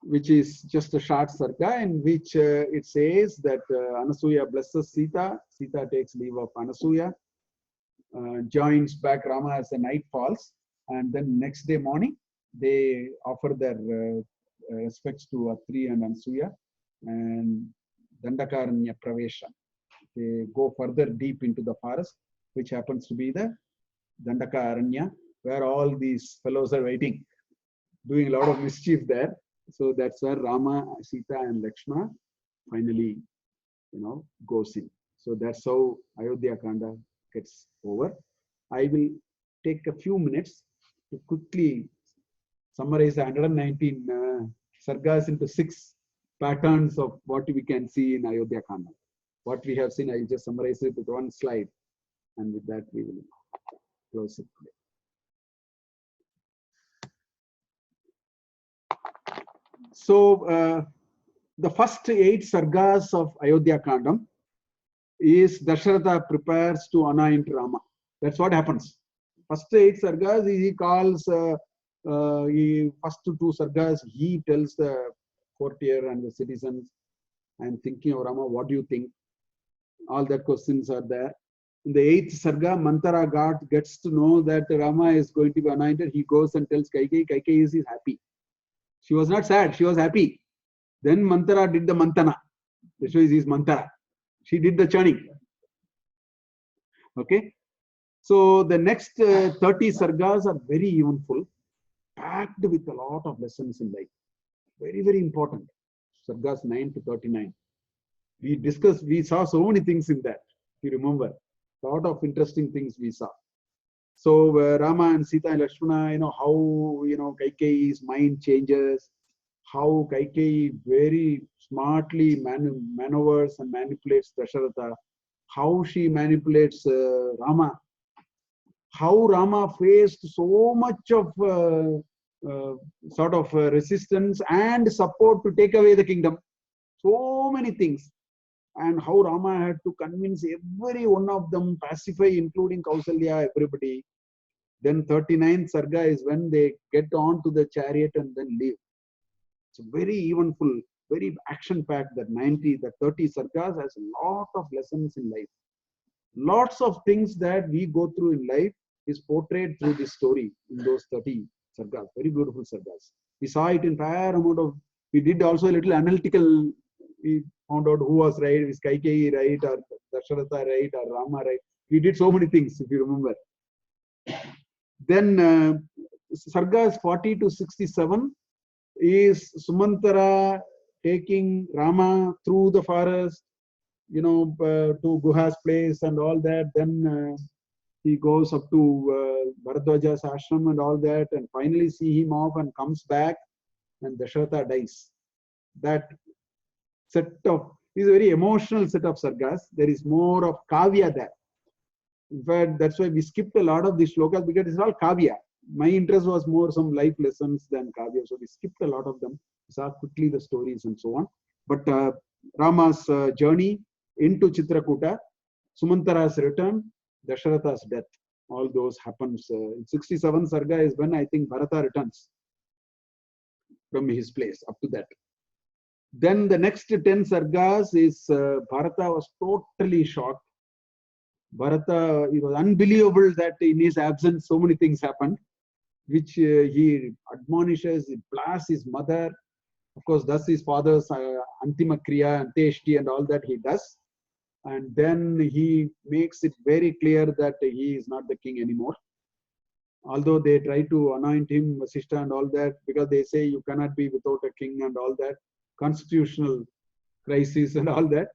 which is just a short sarga in which it says that Anasuya blesses Sita. Sita takes leave of Anasuya, joins back Rama as the night falls, and then next day morning they offer their respects to Atri and Anasuya and Dandakaranya Pravesha. They go further deep into the forest, which happens to be the Dandakaranya, where all these fellows are waiting, doing a lot of mischief there. So that's where Rama, Sita, and Lakshmana finally, goes in. So that's how Ayodhya Kanda gets over. I will take a few minutes to quickly summarize the 119 sargas into 6 patterns of what we can see in Ayodhya Kanda. What we have seen, I will just summarize it with one slide, and with that we will close it today. So the first 8 sargas of Ayodhya Kandam is Dasharatha prepares to anoint Rama. That's what happens. First 8 sargas, he calls, first 2 sargas, he tells the courtier and the citizens, I'm thinking of Rama, what do you think? All that questions are there. In the 8th sarga, Mantara God gets to know that Rama is going to be anointed. He goes and tells Kaikeyi. Kaikeyi is happy. She was not sad, she was happy. Then Mantara did the Mantana. This is Mantara. She did the churning. Okay. So the next 30 sargas are very eventful, packed with a lot of lessons in life. Very, very important. Sargas 9 to 39. We saw so many things in that. If you remember, a lot of interesting things we saw. So Rama and Sita and Lakshmana, how Kaikeyi's mind changes, how Kaikeyi very smartly maneuvers and manipulates Dasharatha, how she manipulates Rama, how Rama faced so much of resistance and support to take away the kingdom. So many things. And how Rama had to convince every one of them, pacify, including Kausalya, everybody. Then 39th sarga is when they get on to the chariot and then leave. It's very eventful, very action-packed. That 30 sargas has a lot of lessons in life. Lots of things that we go through in life is portrayed through this story in those 30 sargas. Very beautiful sargas. We saw it in fair amount of. We did also a little analytical. We found out who was right, is Kaikeyi right, or Dasharatha right, or Rama right. We did so many things, if you remember. Then sargas 40 to 67 is Sumantara taking Rama through the forest, to Guha's place and all that. Then he goes up to Bharadwaja's ashram and all that, and finally see him off and comes back, and Dasharatha dies. That set of is a very emotional set of sargas. There is more of kavya there. In fact, that's why we skipped a lot of these shlokas, because it's all kavya. My interest was more some life lessons than kavya, so we skipped a lot of them. We saw quickly the stories and so on. But Rama's journey into Chitrakuta, Sumantara's return, Dasharatha's death. all those happens. In 67 Sarga is when I think Bharata returns from his place up to that. Then the next 10 Sargas is Bharata was totally shocked. Bharata, it was unbelievable that in his absence so many things happened, which he admonishes, he blasts his mother. Of course, does his father's Antima Kriya, Anteshti and all that he does. And then he makes it very clear that he is not the king anymore. Although they try to anoint him, Vasistha and all that, because they say you cannot be without a king and all that, constitutional crisis and all that.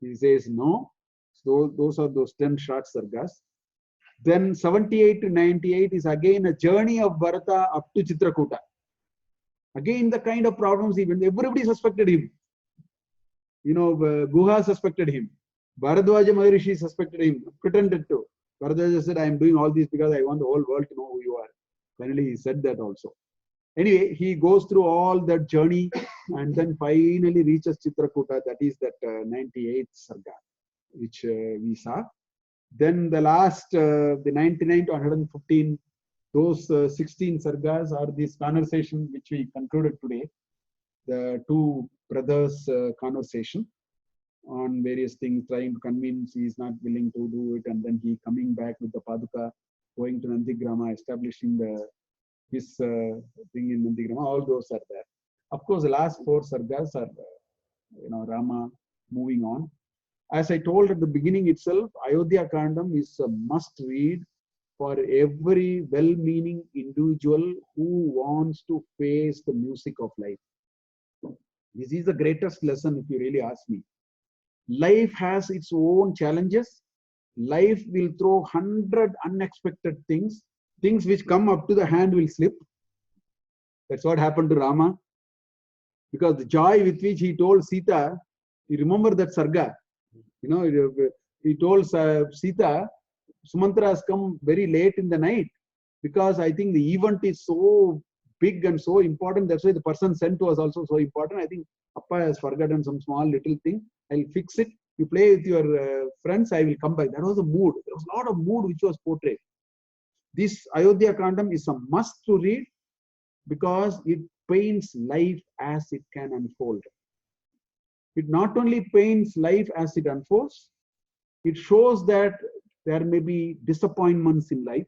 He says no. So those are those 10 short sargas. Then 78 to 98 is again a journey of Bharata up to Chitrakuta. Again, the kind of problems, even everybody suspected him. You know, Guha suspected him. Bharadwaja Maharishi suspected him, pretended to. Bharadwaja said, I am doing all this because I want the whole world to know who you are. Finally, he said that also. Anyway, he goes through all that journey and then finally reaches Chitrakuta. That is that 98th Sarga, which we saw. Then the last, the 99 to 115, those 16 Sargas are this conversation which we concluded today. The two brothers' conversation on various things, trying to convince he is not willing to do it, and then he coming back with the Paduka, going to Nandigrama, establishing his thing in Nandigrama. All those are there. Of course, the last 4 Sargas are, Rama moving on. As I told at the beginning itself, Ayodhya Kandam is a must read for every well-meaning individual who wants to face the music of life. This is the greatest lesson if you really ask me. Life has its own challenges. Life will throw 100 unexpected things. Things which come up to the hand will slip. That's what happened to Rama. Because the joy with which he told Sita, you remember that Sarga? You know, he told Sita, Sumantra has come very late in the night because I think the event is so big and so important. That's why the person sent to us also so important. I think Appa has forgotten some small little thing. I'll fix it. You play with your friends, I will come back. That was the mood. There was a lot of mood which was portrayed. This Ayodhya Kandam is a must to read because it paints life as it can unfold. It not only paints life as it unfolds, it shows that there may be disappointments in life.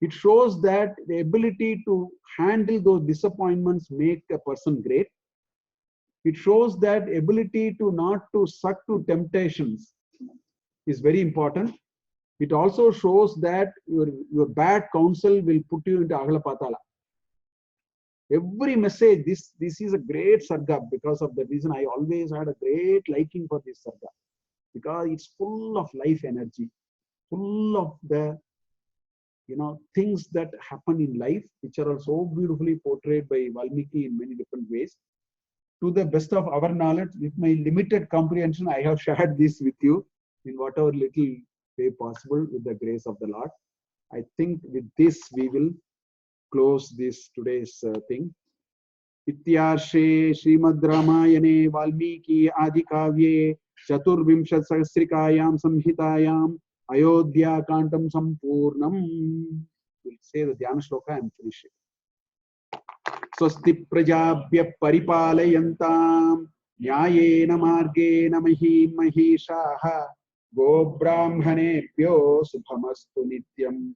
It shows that the ability to handle those disappointments make a person great. It shows that ability to not to suck to temptations is very important. It also shows that your bad counsel will put you into Agalapatala. Every message, this is a great sarga. Because of the reason I always had a great liking for this sarga, because it's full of life energy, full of the things that happen in life, which are so beautifully portrayed by Valmiki in many different ways. To the best of our knowledge, with my limited comprehension, I have shared this with you in whatever little way possible with the grace of the Lord. I think with this we will close this today's thing. Ityashe Srimad Ramayane Valmiki Adikavye Chaturvimshat Sahasrikayam Samhitayam Ayodhya Kandam Sampurnam. We'll say the Dhyana Shloka and finish it. Swasti Prajabhya Paripalayantam Nyayena Margena Mahim Mahishaha Go Brahmanebhyo Subhamastu Nityam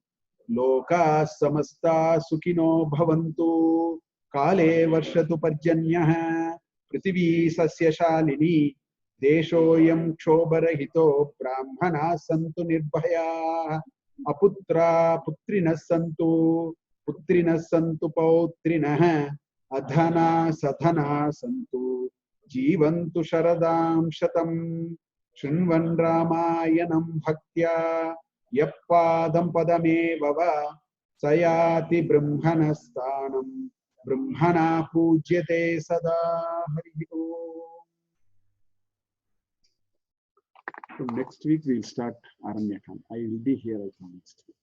Loka Samasta Sukhino Bhavantu Kale Varshatu Parjanyah Prithvi Sasya Shalini Deshoyam Kshobarahito Brahmana Santu Nirbhaya Aputra Putrina Santu Pautrinah Adhana Sadhana Santu Jivantu Sharadam Shatam Shrinvan Ramayanam Bhaktya Yappadam Padamevava Sayati Brahmanastanam Brahmana Pujyate Sada Hari Om. So next week we'll start Aranyakam. I will be here also next week.